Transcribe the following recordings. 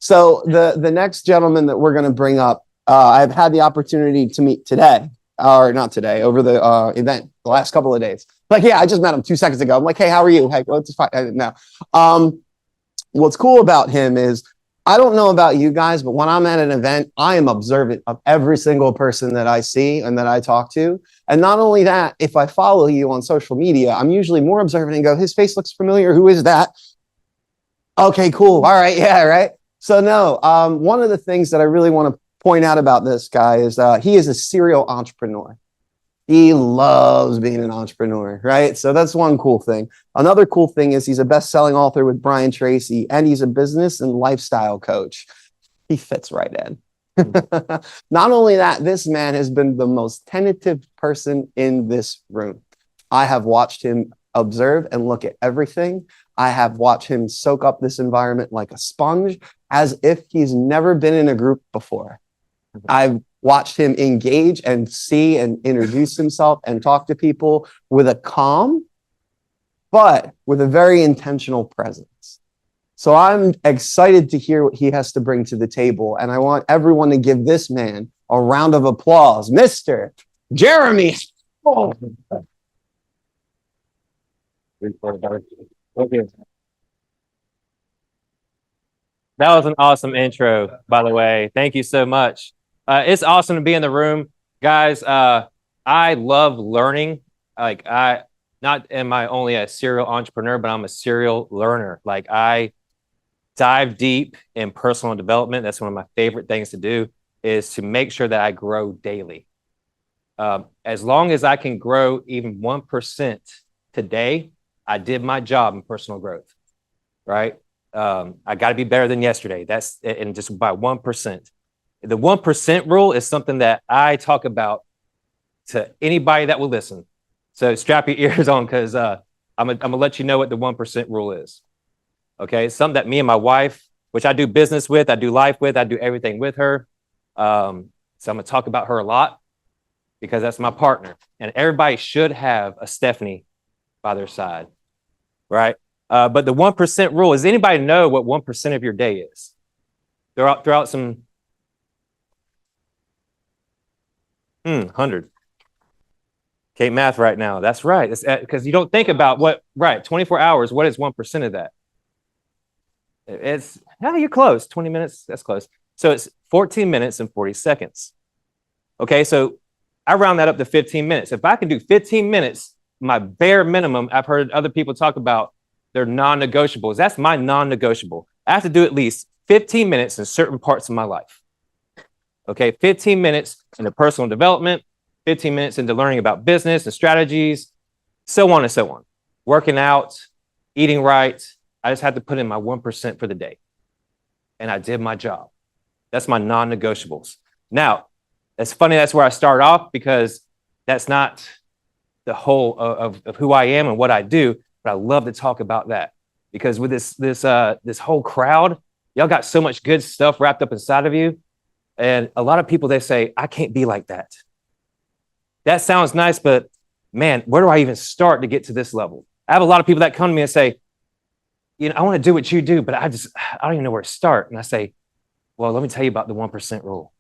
So the next gentleman that we're going to bring up, I've had the opportunity to meet today, or not today, over the event the last couple of days. Like, yeah, I just met him 2 seconds ago. I'm like, hey, how are you? Hey, what's fine? No. What's cool about him is I don't know about you guys, but when I'm at an event, I am observant of every single person that I see and that I talk to. And not only that, if I follow you on social media, I'm usually more observant and go, his face looks familiar. Who is that? Okay, cool. All right. Yeah, right. So no, one of the things that I really want to point out about this guy is he is a serial entrepreneur. He loves being an entrepreneur, right? So that's one cool thing. Another cool thing is he's a best-selling author with Brian Tracy, and he's a business and lifestyle coach. He fits right in. Not only that, this man has been the most tentative person in this room. I have watched him observe and look at everything. I have watched him soak up this environment like a sponge, as if he's never been in a group before. I've watched him engage and see and introduce himself and talk to people with a calm, but with a very intentional presence. So I'm excited to hear what he has to bring to the table. And I want everyone to give this man a round of applause. Mr. Jeremy. Oh. That was an awesome intro, by the way. Thank you so much. It's awesome to be in the room, guys. I love learning. Like am I only a serial entrepreneur, but I'm a serial learner. Like I dive deep in personal development. That's one of my favorite things to do, is to make sure that I grow daily. As long as I can grow even 1% today, I did my job in personal growth, right? I got to be better than yesterday. That's and just by 1%. The 1% rule is something that I talk about to anybody that will listen. So strap your ears on, because I'm gonna let you know what the 1% rule is. Okay, it's something that me and my wife, which I do business with, I do life with, I do everything with her. So I'm gonna talk about her a lot because that's my partner, and everybody should have a Stephanie by their side, right? But the 1% rule, does anybody know what 1% of your day is? Throughout some 100. Can't math right now. That's right. Because you don't think about 24 hours, what is 1% of that? You're close. 20 minutes, that's close. So it's 14 minutes and 40 seconds. Okay, so I round that up to 15 minutes. If I can do 15 minutes, my bare minimum, I've heard other people talk about their non-negotiables. That's my non-negotiable. I have to do at least 15 minutes in certain parts of my life. Okay, 15 minutes into personal development, 15 minutes into learning about business and strategies, so on and so on. Working out, eating right. I just had to put in my 1% for the day. And I did my job. That's my non-negotiables. Now, it's funny that's where I start off, because that's not the whole of who I am and what I do, but I love to talk about that. Because with this whole crowd, y'all got so much good stuff wrapped up inside of you. And a lot of people, they say, I can't be like that. That sounds nice, but man, where do I even start to get to this level? I have a lot of people that come to me and say, I want to do what you do, but I don't even know where to start. And I say, well, let me tell you about the 1% rule.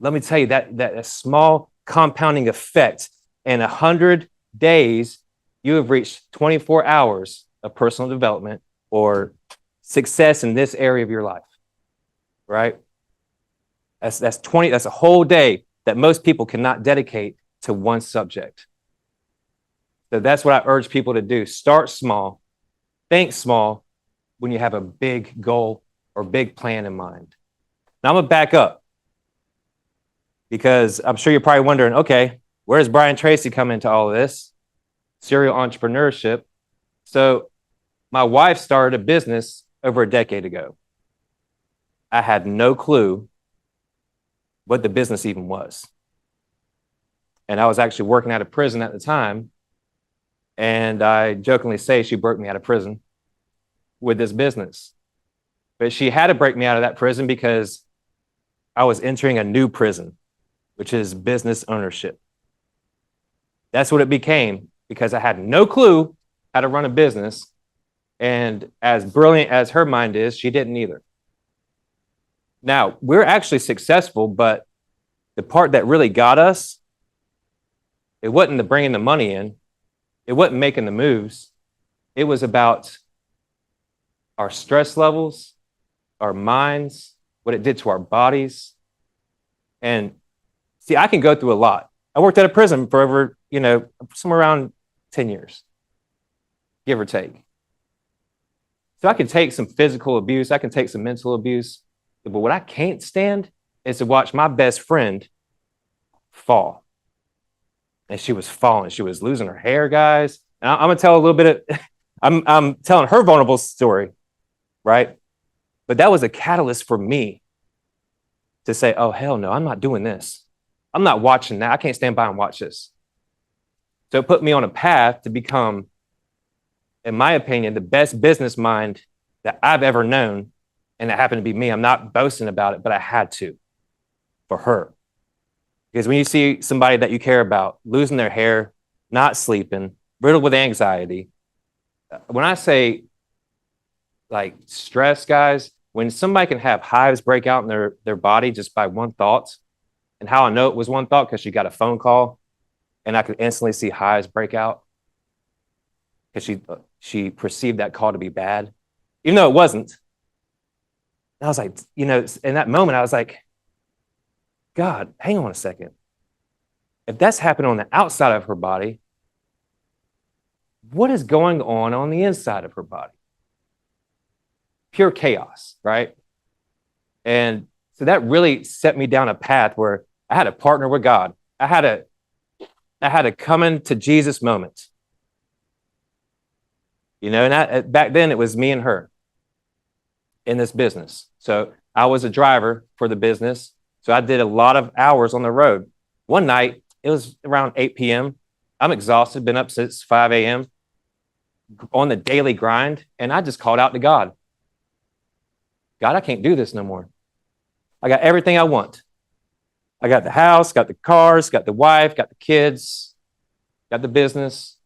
Let me tell you that small compounding effect. In 100 days, you have reached 24 hours of personal development or success in this area of your life, right? That's a whole day that most people cannot dedicate to one subject. So that's what I urge people to do. Start small, think small when you have a big goal or big plan in mind. Now I'm gonna back up, because I'm sure you're probably wondering, okay, where does Brian Tracy come into all of this? Serial entrepreneurship. So my wife started a business over a decade ago. I had no clue what the business even was. And I was actually working out of prison at the time. And I jokingly say she broke me out of prison with this business. But she had to break me out of that prison because I was entering a new prison, which is business ownership. That's what it became, because I had no clue how to run a business. And as brilliant as her mind is, she didn't either. Now, we're actually successful, but the part that really got us, it wasn't the bringing the money in. It wasn't making the moves. It was about our stress levels, our minds, what it did to our bodies. And see, I can go through a lot. I worked at a prison for over, somewhere around 10 years, give or take. So I can take some physical abuse. I can take some mental abuse. But what I can't stand is to watch my best friend fall. And she was falling. She was losing her hair, guys. And I'm going to tell a little bit of, I'm telling her vulnerable story, right? But that was a catalyst for me to say, oh, hell no, I'm not doing this. I'm not watching that. I can't stand by and watch this. So it put me on a path to become, in my opinion, the best business mind that I've ever known. And it happened to be me. I'm not boasting about it, but I had to for her. Because when you see somebody that you care about losing their hair, not sleeping, riddled with anxiety, when I say like stress, guys, when somebody can have hives break out in their body just by one thought, and how I know it was one thought, because she got a phone call and I could instantly see hives break out because she perceived that call to be bad, even though it wasn't. And I was like, in that moment, I was like, God, hang on a second. If that's happening on the outside of her body, what is going on the inside of her body? Pure chaos, right? And so that really set me down a path where I had to partner with God. I had a coming to Jesus moment. And back then it was me and her in this business. So I was a driver for the business. So I did a lot of hours on the road. One night, it was around 8 p.m. I'm exhausted, been up since 5 a.m. on the daily grind. And I just called out to God. God, I can't do this no more. I got everything I want. I got the house, got the cars, got the wife, got the kids, got the business.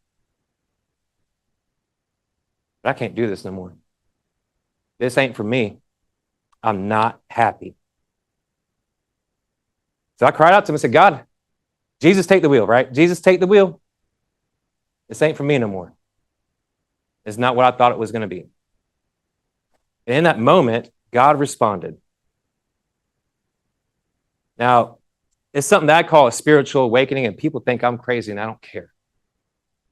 But I can't do this no more. This ain't for me. I'm not happy. So I cried out to him and said, God, Jesus, take the wheel, right? Jesus, take the wheel. This ain't for me no more. It's not what I thought it was going to be. And in that moment, God responded. Now, it's something that I call a spiritual awakening, and people think I'm crazy, and I don't care.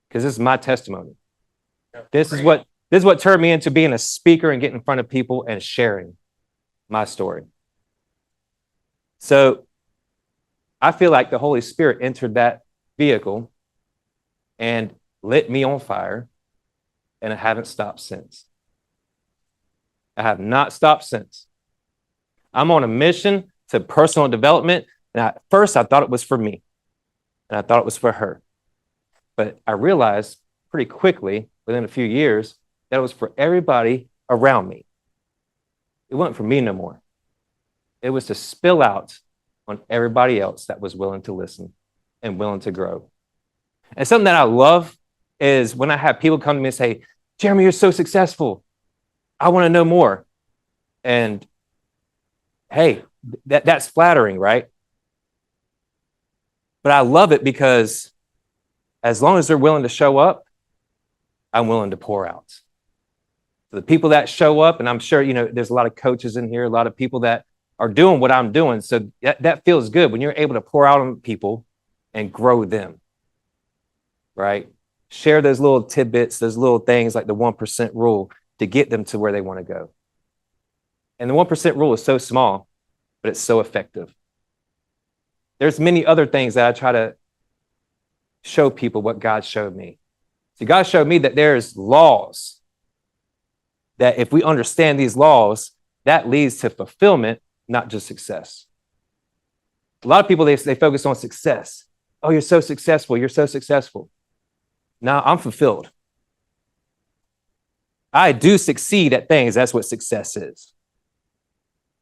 Because this is my testimony. This is what turned me into being a speaker and getting in front of people and sharing my story. So I feel like the Holy Spirit entered that vehicle and lit me on fire, and I haven't stopped since. I have not stopped since. I'm on a mission to personal development, and at first I thought it was for me, and I thought it was for her. But I realized pretty quickly, within a few years, that it was for everybody around me. It wasn't for me no more. It was to spill out on everybody else that was willing to listen and willing to grow. And something that I love is when I have people come to me and say, Jeremy, you're so successful. I want to know more. And hey, that's flattering, right? But I love it because as long as they're willing to show up, I'm willing to pour out. So the people that show up, and I'm sure, there's a lot of coaches in here, a lot of people that are doing what I'm doing. So that feels good when you're able to pour out on people and grow them, right? Share those little tidbits, those little things like the 1% rule to get them to where they want to go. And the 1% rule is so small, but it's so effective. There's many other things that I try to show people what God showed me. See, God showed me that there's laws that if we understand these laws, that leads to fulfillment, not just success. A lot of people, they focus on success. Oh, you're so successful. You're so successful. Now I'm fulfilled. I do succeed at things. That's what success is.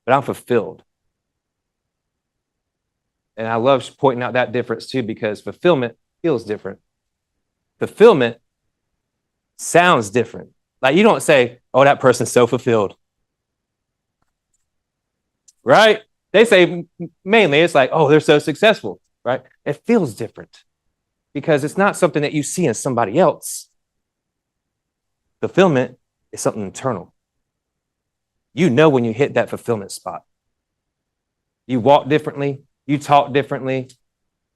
But I'm fulfilled. And I love pointing out that difference too, because fulfillment feels different. Fulfillment sounds different. Like you don't say, oh, that person's so fulfilled. right? They say mainly it's like, oh, they're so successful, right? It feels different because it's not something that you see in somebody else. Fulfillment is something internal. You know when you hit that fulfillment spot. You walk differently, you talk differently,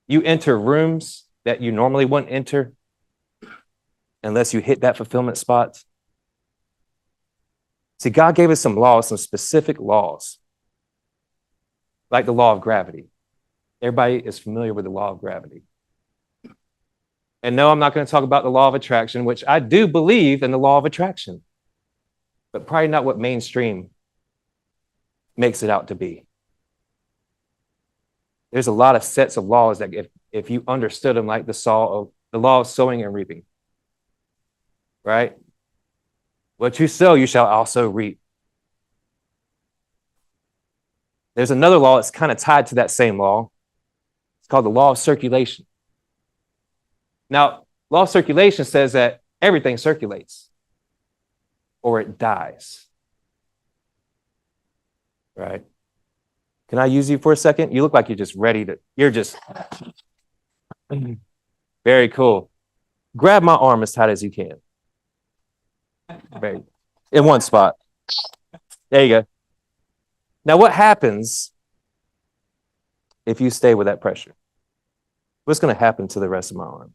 you enter rooms that you normally wouldn't enter unless you hit that fulfillment spot. See, God gave us some laws, some specific laws, like the law of gravity. Everybody is familiar with the law of gravity. And no, I'm not going to talk about the law of attraction, which I do believe in the law of attraction, but probably not what mainstream makes it out to be. There's a lot of sets of laws that if you understood them, like the law of sowing and reaping, right? What you sow, you shall also reap. There's another law that's kind of tied to that same law. It's called the law of circulation. Now, law of circulation says that everything circulates or it dies, right? Can I use you for a second? You look like you're just ready to, you're just very cool. Grab my arm as tight as you can. Very, in one spot. There you go. Now, what happens if you stay with that pressure? What's going to happen to the rest of my arm?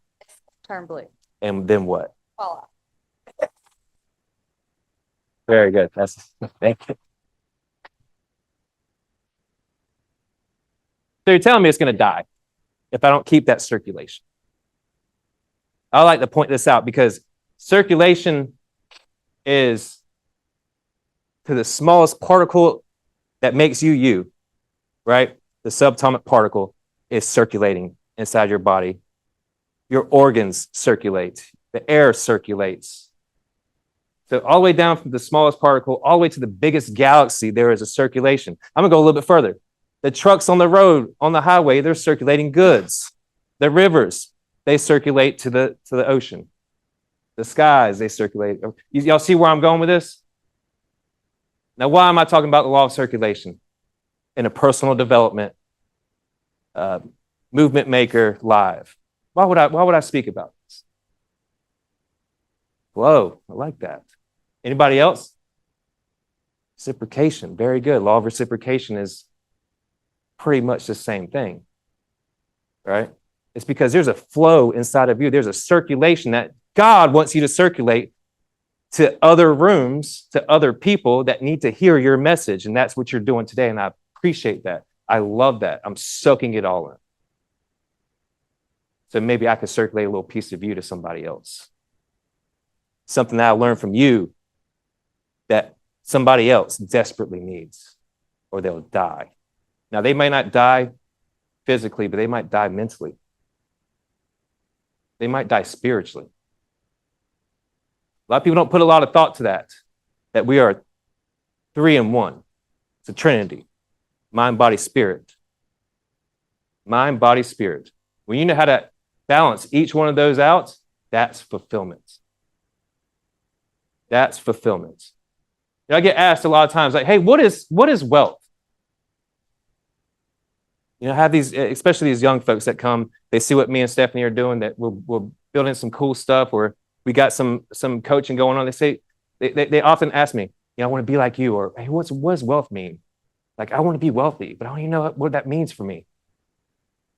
Turn blue. And then what? Fall off. Very good. Thank you. So you're telling me it's going to die if I don't keep that circulation. I like to point this out because circulation is to the smallest particle that makes you you, right? The subatomic particle is circulating inside your body. Your organs circulate. The air circulates. So all the way down from the smallest particle, all the way to the biggest galaxy, there is a circulation. I'm going to go a little bit further. The trucks on the road, on the highway, they're circulating goods. The rivers, they circulate to the ocean. The skies, they circulate. Y'all see where I'm going with this? Now, why am I talking about the law of circulation in a personal development movement maker live? Why would I speak about this? Whoa, I like that. Anybody else? Reciprocation, very good. Law of reciprocation is pretty much the same thing, right? It's because there's a flow inside of you. There's a circulation that God wants you to circulate to other rooms, to other people that need to hear your message. And that's what you're doing today. And I appreciate that. I love that. I'm soaking it all in. So maybe I could circulate a little piece of you to somebody else. Something that I learned from you that somebody else desperately needs, or they'll die. Now, they might not die physically, but they might die mentally. They might die spiritually. A lot of people don't put a lot of thought to that we are 3 in 1. It's a trinity. Mind, body, spirit. Mind, body, spirit. When you know how to balance each one of those out, that's fulfillment. That's fulfillment. And I get asked a lot of times, like, hey, what is wealth? You know, have these, especially these young folks that come, they see what me and Stephanie are doing, that we're building some cool stuff, or we got some coaching going on. They say, they often ask me, I want to be like you, or hey, what does wealth mean? Like, I want to be wealthy, but I don't even know what that means for me.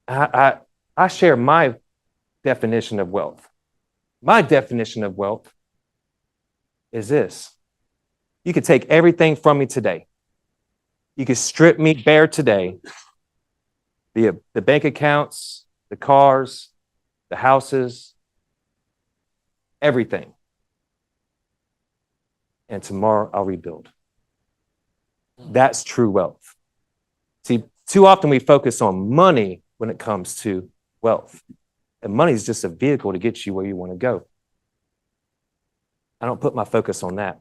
I share my definition of wealth. My definition of wealth is this. You could take everything from me today. You could strip me bare today. The bank accounts, the cars, the houses, everything. And tomorrow I'll rebuild. That's true wealth. See, too often we focus on money when it comes to wealth. And money is just a vehicle to get you where you want to go. I don't put my focus on that.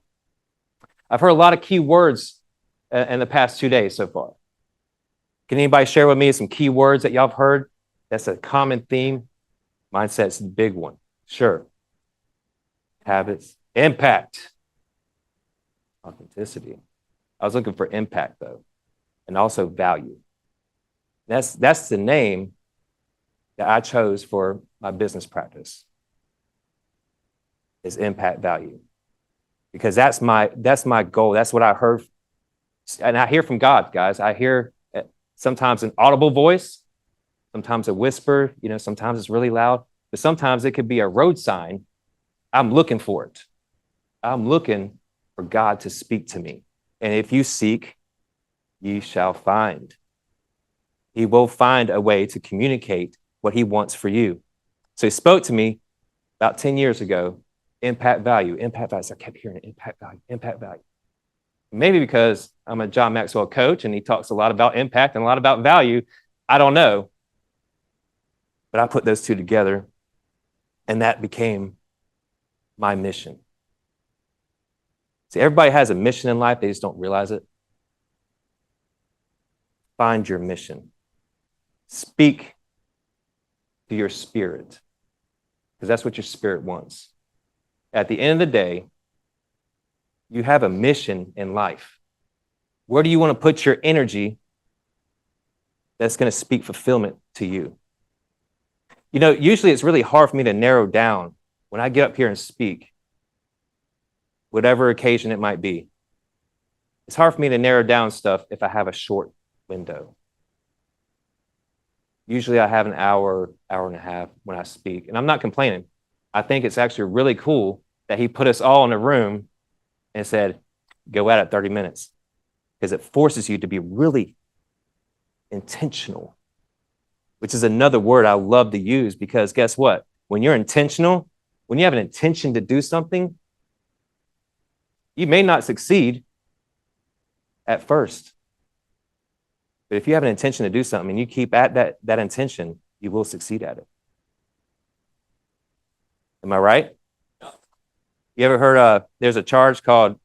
I've heard a lot of key words in the past 2 days so far. Can anybody share with me some key words that y'all have heard? That's a common theme. Mindset's the big one. Sure. Habits. Impact. Authenticity. I was looking for impact, though. and also value. That's the name that I chose for my business practice, is impact value. Because that's my goal. That's what I heard. And I hear from God, guys. I hear sometimes an audible voice, sometimes a whisper, sometimes it's really loud, but sometimes it could be a road sign. I'm looking for it. I'm looking for God to speak to me. And if you seek, ye shall find. He will find a way to communicate what he wants for you. So he spoke to me about 10 years ago, impact value, impact value. So I kept hearing impact value, impact value. Maybe because I'm a John Maxwell coach and he talks a lot about impact and a lot about value. I don't know. But I put those two together and that became my mission. See, everybody has a mission in life. They just don't realize it. Find your mission. Speak to your spirit, because that's what your spirit wants. At the end of the day, you have a mission in life. Where do you want to put your energy that's going to speak fulfillment to you? Usually it's really hard for me to narrow down when I get up here and speak, whatever occasion it might be. It's hard for me to narrow down stuff if I have a short window. Usually I have an hour, hour and a half when I speak, and I'm not complaining. I think it's actually really cool that he put us all in a room and said, go at it 30 minutes, because it forces you to be really intentional, which is another word I love to use, because guess what? When you're intentional, when you have an intention to do something, you may not succeed at first. But if you have an intention to do something and you keep at that intention, you will succeed at it. Am I right? You ever heard there's a charge called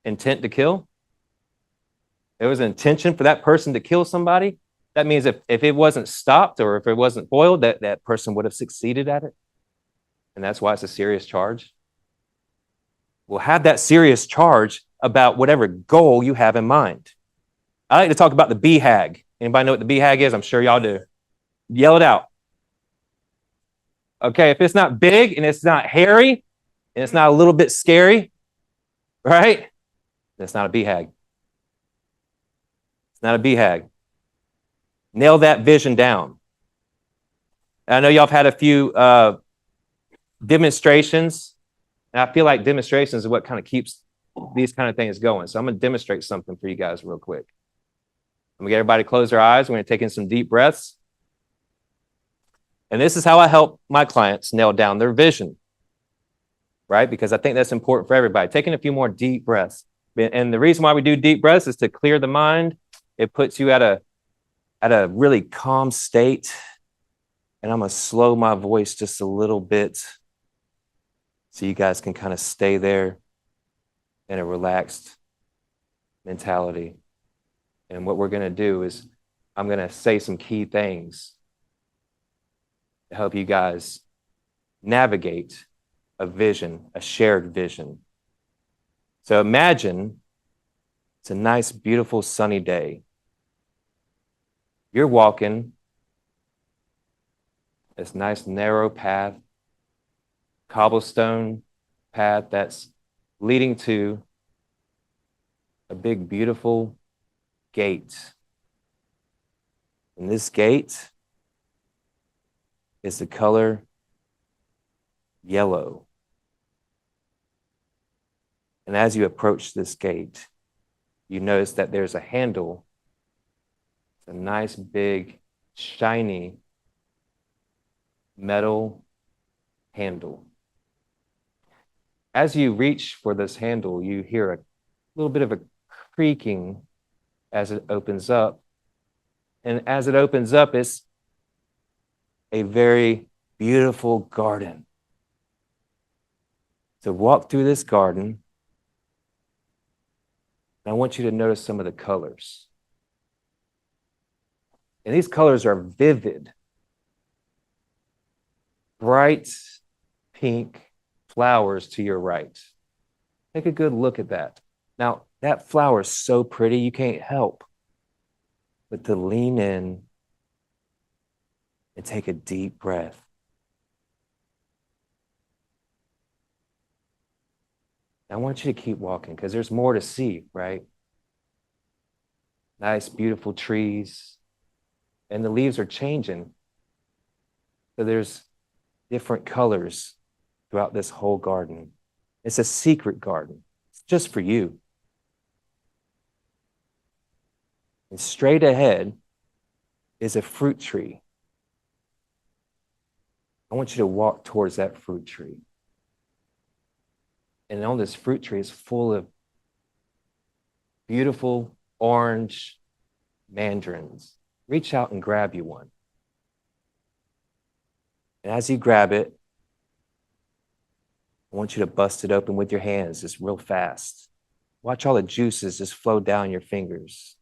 intent to kill? There was an intention for that person to kill somebody. That means if it wasn't stopped or if it wasn't foiled, that person would have succeeded at it. And that's why it's a serious charge. Well, have that serious charge about whatever goal you have in mind. I like to talk about the BHAG. Anybody know what the BHAG is? I'm sure y'all do. Yell it out. Okay, if it's not big and it's not hairy and it's not a little bit scary, right? That's not a BHAG. It's not a BHAG. Nail that vision down. I know y'all have had a few demonstrations, and I feel like demonstrations is what kind of keeps these kind of things going. So I'm going to demonstrate something for you guys real quick. I'm going to get everybody to close their eyes. We're going to take in some deep breaths. And this is how I help my clients nail down their vision, right? Because I think that's important for everybody. Taking a few more deep breaths. And the reason why we do deep breaths is to clear the mind. It puts you at a really calm state. And I'm going to slow my voice just a little bit so you guys can kind of stay there in a relaxed mentality. And what we're going to do is I'm going to say some key things to help you guys navigate a vision, a shared vision. So imagine it's a nice, beautiful, sunny day. You're walking this nice, narrow path, cobblestone path that's leading to a big, beautiful gate. And this gate is the color yellow. And as you approach this gate, you notice that there's a handle, a nice, big, shiny metal handle. As you reach for this handle, you hear a little bit of a creaking as it opens up. And as it opens up, it's a very beautiful garden. So walk through this garden. And I want you to notice some of the colors. And these colors are vivid, bright pink flowers to your right. Take a good look at that. Now, that flower is so pretty, you can't help but to lean in and take a deep breath. I want you to keep walking because there's more to see, right? Nice, beautiful trees, and the leaves are changing. So there's different colors throughout this whole garden. It's a secret garden. It's just for you. And straight ahead is a fruit tree. I want you to walk towards that fruit tree. And on this fruit tree is full of beautiful orange mandarins. Reach out and grab you one. And as you grab it, I want you to bust it open with your hands just real fast. Watch all the juices just flow down your fingers.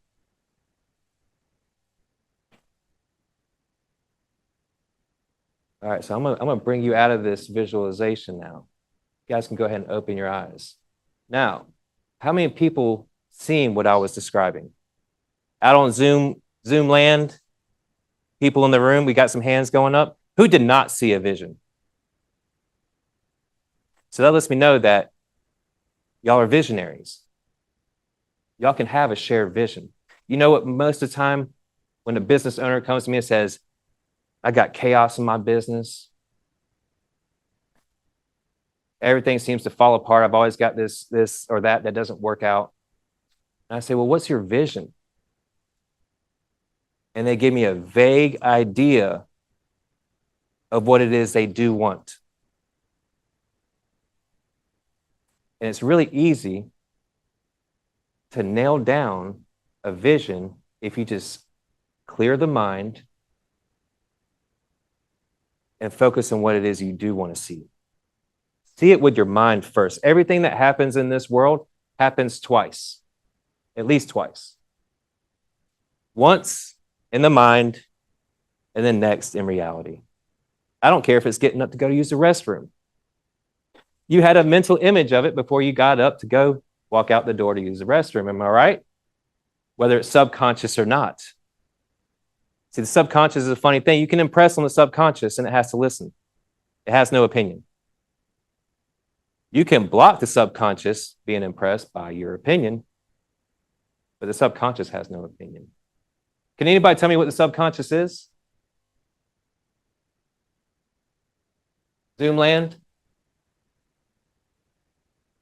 All right, so I'm gonna bring you out of this visualization now. You guys can go ahead and open your eyes. Now, how many people seen what I was describing? Out on Zoom land, people in the room, we got some hands going up. Who did not see a vision? So that lets me know that y'all are visionaries. Y'all can have a shared vision. You know what, most of the time when a business owner comes to me and says, I got chaos in my business. Everything seems to fall apart. I've always got this or that doesn't work out. And I say, well, what's your vision? And they give me a vague idea of what it is they do want. And it's really easy to nail down a vision if you just clear the mind and focus on what it is you do want to see. See it with your mind first. Everything that happens in this world happens twice, at least twice. Once in the mind, and then next in reality. I don't care if it's getting up to go to use the restroom. You had a mental image of it before you got up to go walk out the door to use the restroom. Am I right? Whether it's subconscious or not. See, the subconscious is a funny thing. You can impress on the subconscious and it has to listen. It has no opinion. You can block the subconscious being impressed by your opinion, but the subconscious has no opinion. Can anybody tell me what the subconscious is? Zoom land?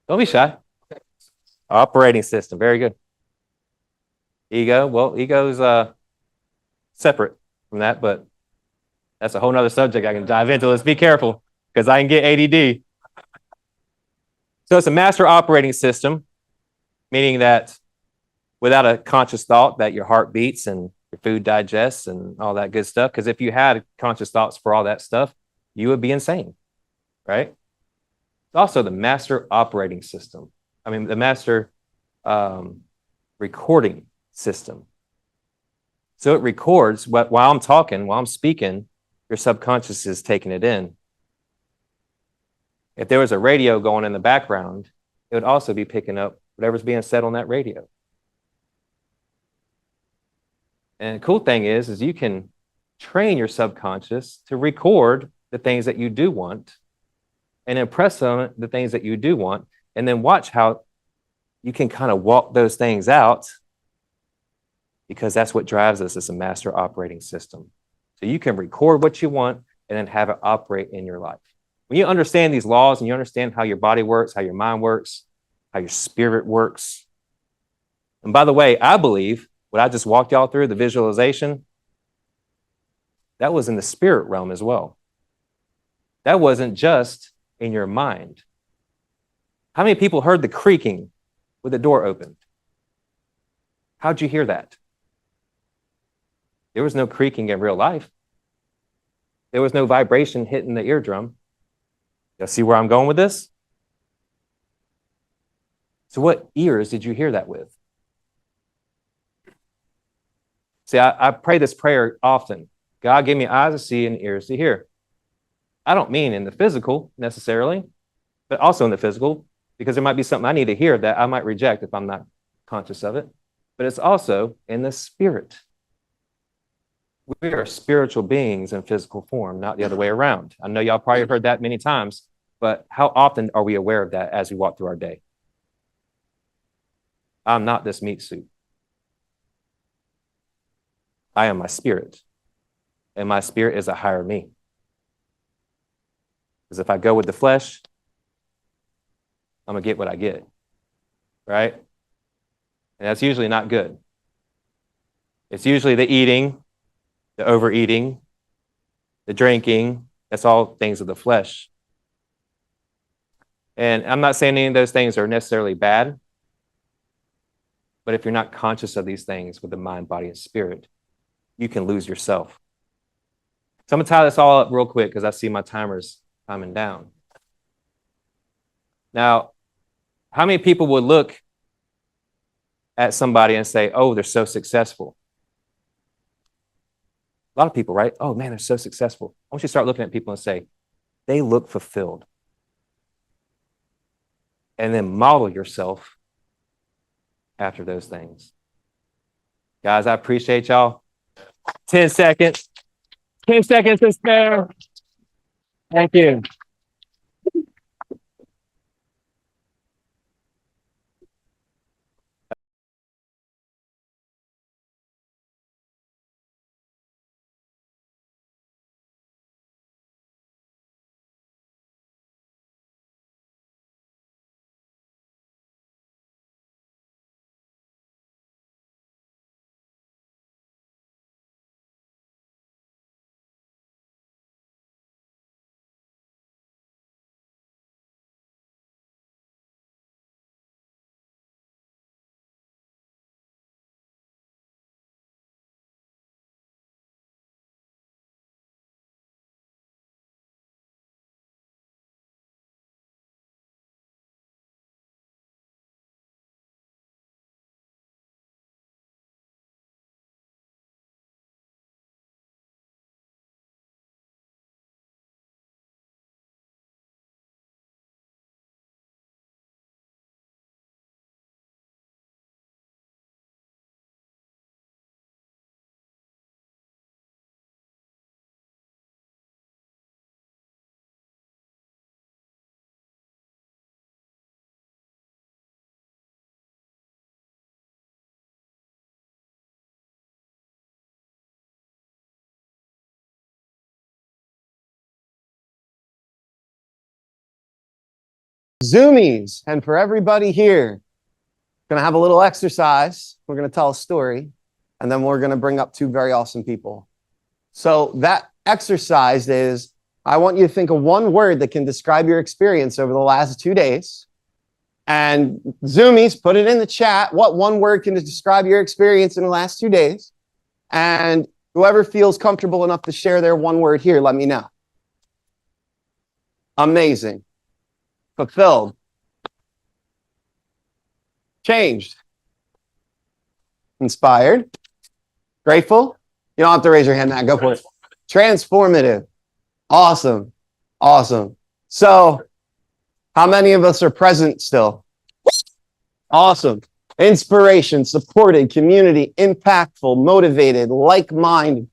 Don't be shy. Operating system. Very good. Ego. Well, ego's separate from that, but that's a whole nother subject I can dive into. Let's be careful because I can get ADD. So it's a master operating system, meaning that without a conscious thought that your heart beats and your food digests and all that good stuff. Because if you had conscious thoughts for all that stuff, you would be insane, right? It's also the master operating system. I mean, the master recording system. So it records while I'm talking, while I'm speaking, your subconscious is taking it in. If there was a radio going in the background, it would also be picking up whatever's being said on that radio. And the cool thing is you can train your subconscious to record the things that you do want and impress on it the things that you do want, and then watch how you can kind of walk those things out, because that's what drives us as a master operating system. So you can record what you want and then have it operate in your life. When you understand these laws and you understand how your body works, how your mind works, how your spirit works. And by the way, I believe what I just walked y'all through, the visualization, that was in the spirit realm as well. That wasn't just in your mind. How many people heard the creaking with the door opened? How'd you hear that? There was no creaking in real life. There was no vibration hitting the eardrum. Y'all see where I'm going with this? So what ears did you hear that with? See, I pray this prayer often. God, give me eyes to see and ears to hear. I don't mean in the physical necessarily, but also in the physical, because there might be something I need to hear that I might reject if I'm not conscious of it. But it's also in the spirit. We are spiritual beings in physical form, not the other way around. I know y'all probably heard that many times, but how often are we aware of that as we walk through our day? I'm not this meat suit. I am my spirit, and my spirit is a higher me. Because if I go with the flesh, I'm gonna get what I get, right? And that's usually not good. It's usually the eating, the overeating, the drinking. That's all things of the flesh. And I'm not saying any of those things are necessarily bad, but if you're not conscious of these things with the mind, body, and spirit, you can lose yourself. So I'm gonna tie this all up real quick because I see my timer's timing down. Now, how many people would look at somebody and say, oh, they're so successful? A lot of people, right? Oh man, they're so successful. I want you to start looking at people and say, they look fulfilled. And then model yourself after those things. Guys, I appreciate y'all. 10 seconds. 10 seconds to spare. Thank you. Zoomies. And for everybody here, gonna have a little exercise. We're gonna tell a story, and then we're gonna bring up two very awesome people. So that exercise is, I want you to think of one word that can describe your experience over the last 2 days. And Zoomies, put it in the chat. What one word can describe your experience in the last 2 days? And whoever feels comfortable enough to share their one word here, let me know. Amazing. Fulfilled. Changed. Inspired. Grateful. You don't have to raise your hand now. Go for it. Transformative. Awesome. Awesome. So, how many of us are present still? Awesome. Inspiration, supported, community, impactful, motivated, like-minded,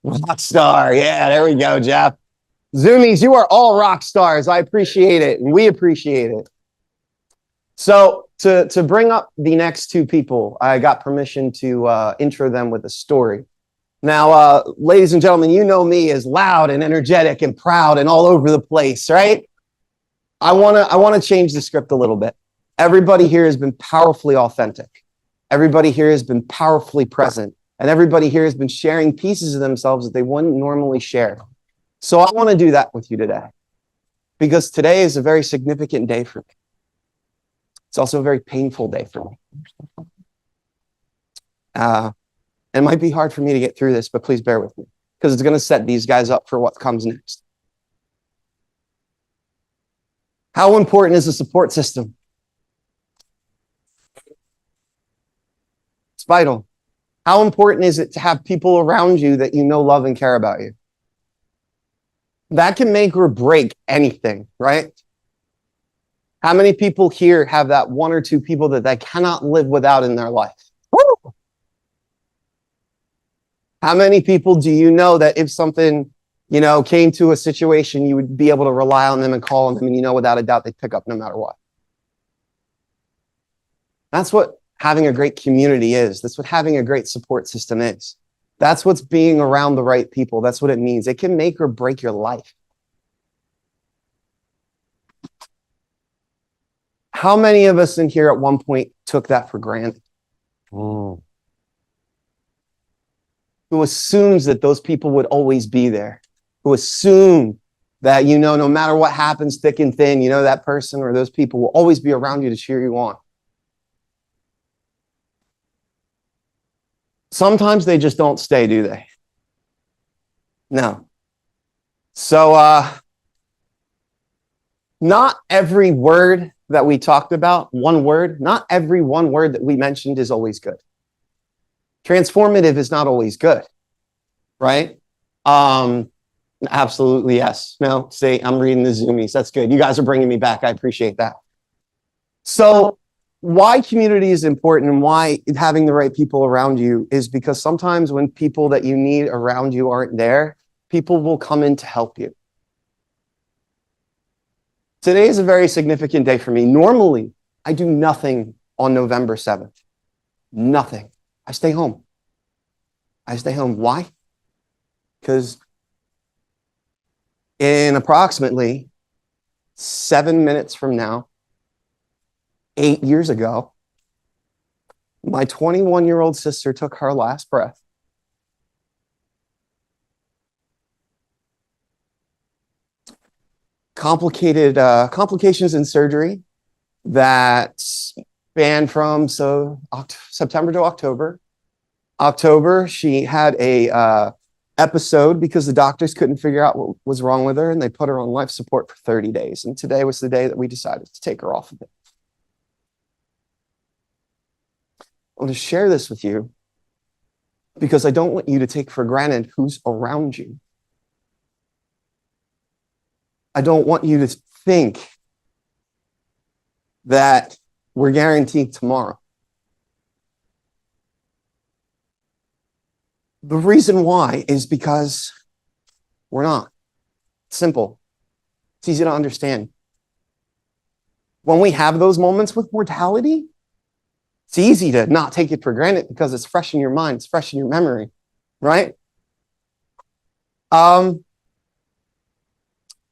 rock star. Yeah, there we go, Jeff. Zoomies, you are all rock stars. I appreciate it, and we appreciate it. So to bring up the next two people, I got permission to intro them with a story. Now, ladies and gentlemen, you know me as loud and energetic and proud and all over the place, right? I wanna change the script a little bit. Everybody here has been powerfully authentic. Everybody here has been powerfully present. And everybody here has been sharing pieces of themselves that they wouldn't normally share. So I want to do that with you today, because today is a very significant day for me. It's also a very painful day for me. It might be hard for me to get through this, but please bear with me, because it's going to set these guys up for what comes next. How important is the support system? It's vital. How important is it to have people around you that you know, love, and care about you? That can make or break anything, right? How many people here have that one or two people that they cannot live without in their life? Woo! How many people do you know that if something, came to a situation, you would be able to rely on them and call on them, and without a doubt, they'd pick up no matter what? That's what having a great community is. That's what having a great support system is. That's what's being around the right people. That's what it means. It can make or break your life. How many of us in here at one point took that for granted? Who assumes that those people would always be there? Who assume that, no matter what happens, thick and thin, that person or those people will always be around you to cheer you on. Sometimes they just don't stay, do they? No. So, not every word that we talked about, not every one word that we mentioned is always good. Transformative is not always good, right? Absolutely, yes. No, see, I'm reading the Zoomies. That's good. You guys are bringing me back. I appreciate that. So why community is important and why having the right people around you is because sometimes when people that you need around you aren't there, people will come in to help you. Today is a very significant day for me. Normally, I do nothing on November 7th. Nothing. I stay home. Why? Because in approximately 7 minutes from now, 8 years ago, my 21-year-old sister took her last breath. Complications in surgery that spanned from September to October. October, she had a episode because the doctors couldn't figure out what was wrong with her, and they put her on life support for 30 days. And today was the day that we decided to take her off of it. I want to share this with you because I don't want you to take for granted who's around you. I don't want you to think that we're guaranteed tomorrow. The reason why is because we're not. It's simple. It's easy to understand. When we have those moments with mortality, it's easy to not take it for granted because it's fresh in your mind, it's fresh in your memory, right?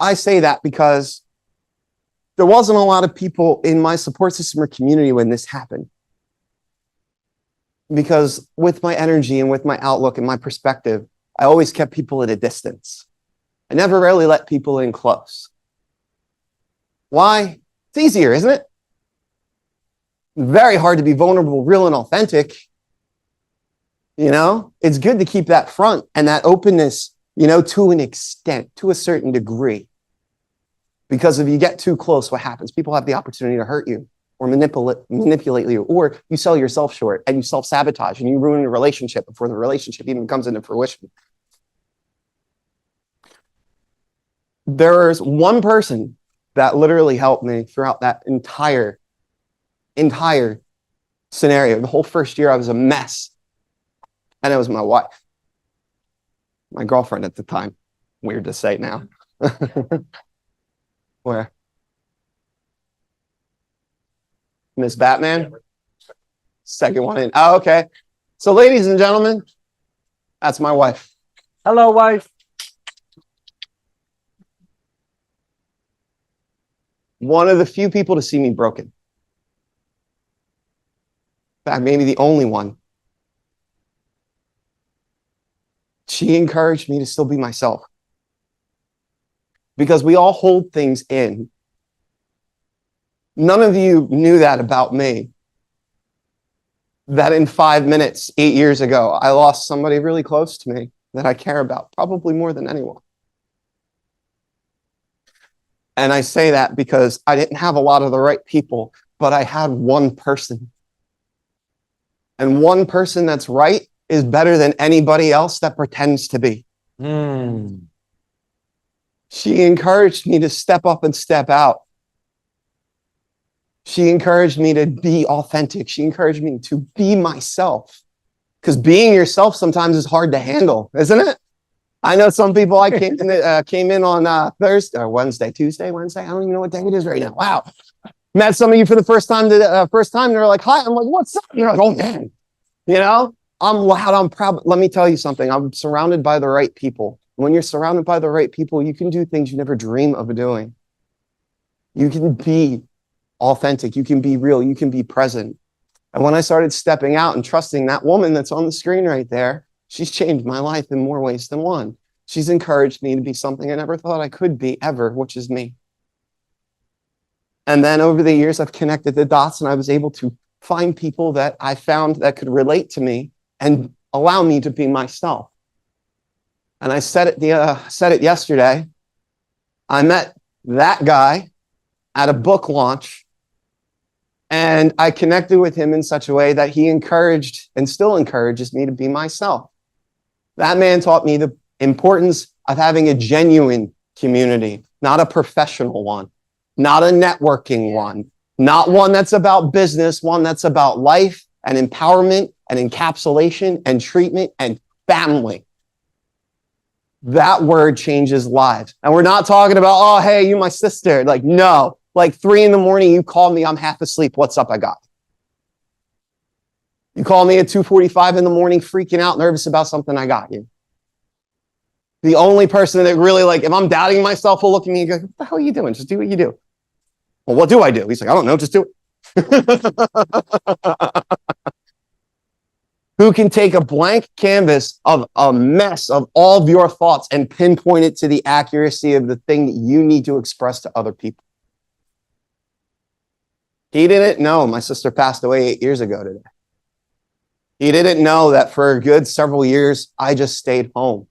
I say that because there wasn't a lot of people in my support system or community when this happened. Because with my energy and with my outlook and my perspective, I always kept people at a distance. I never really let people in close. Why? It's easier, isn't it? Very hard to be vulnerable, real, and authentic. It's good to keep that front and that openness, to an extent, to a certain degree. Because if you get too close, what happens? People have the opportunity to hurt you or manipulate you, or you sell yourself short and you self-sabotage and you ruin a relationship before the relationship even comes into fruition. There's one person that literally helped me throughout that entire scenario. The whole first year I was a mess. And it was my wife. My girlfriend at the time. Weird to say now. Where? Miss Batman? Second one in. Oh, okay. So ladies and gentlemen, that's my wife. Hello, wife. One of the few people to see me broken. In fact, maybe the only one. She encouraged me to still be myself. Because we all hold things in. None of you knew that about me. That in 5 minutes, 8 years ago, I lost somebody really close to me that I care about, probably more than anyone. And I say that because I didn't have a lot of the right people, but I had one person. And one person that's right is better than anybody else that pretends to be. She encouraged me to step up and step out. She encouraged me to be authentic. She encouraged me to be myself. Because being yourself sometimes is hard to handle, isn't it? I know some people. I came in on Thursday or Tuesday. I don't even know what day it is right now. Wow. Met some of you for the first time. They're like, "Hi." I'm like, "What's up?" You're like, "Oh man," you know. I'm loud. I'm proud. Let me tell you something. I'm surrounded by the right people. When you're surrounded by the right people, you can do things you never dream of doing. You can be authentic. You can be real. You can be present. And when I started stepping out and trusting that woman that's on the screen right there, she's changed my life in more ways than one. She's encouraged me to be something I never thought I could be ever, which is me. And then over the years, I've connected the dots and I was able to find people that I found that could relate to me and allow me to be myself. And I said it yesterday. I met that guy at a book launch, and I connected with him in such a way that he encouraged and still encourages me to be myself. That man taught me the importance of having a genuine community, not a professional one, not a networking one, not one that's about business, one that's about life and empowerment and encapsulation and treatment and family. That word changes lives. And we're not talking about, "Oh, hey, you my sister." Like, no. Like 3 a.m, you call me, I'm half asleep. What's up? I got you. You call me at 2:45 in the morning, freaking out, nervous about something, I got you. The only person that really, like, if I'm doubting myself, will look at me and go, "What the hell are you doing? Just do what you do." "Well, what do I do?" He's like, "I don't know, just do it." Who can take a blank canvas of a mess of all of your thoughts and pinpoint it to the accuracy of the thing that you need to express to other people? He didn't know my sister passed away 8 years ago today. He didn't know that for a good several years, I just stayed home.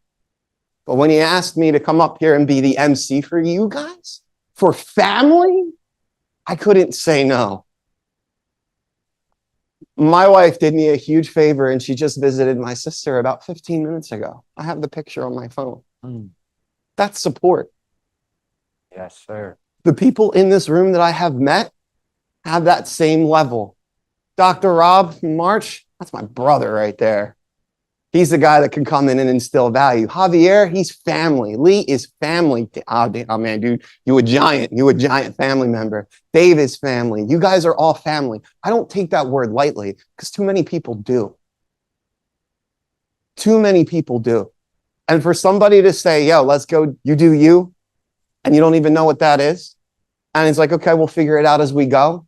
But when he asked me to come up here and be the MC for you guys, for family, I couldn't say no. My wife did me a huge favor, and she just visited my sister about 15 minutes ago. I have the picture on my phone. That's support. Yes, sir. The people in this room that I have met have that same level. Dr. Rob March, that's my brother right there. He's the guy that can come in and instill value. Javier, he's family. Lee is family. Oh man, dude, you a giant family member. Dave is family. You guys are all family. I don't take that word lightly because too many people do. Too many people do. And for somebody to say, "Yo, let's go, you do you," and you don't even know what that is. And it's like, "Okay, we'll figure it out as we go."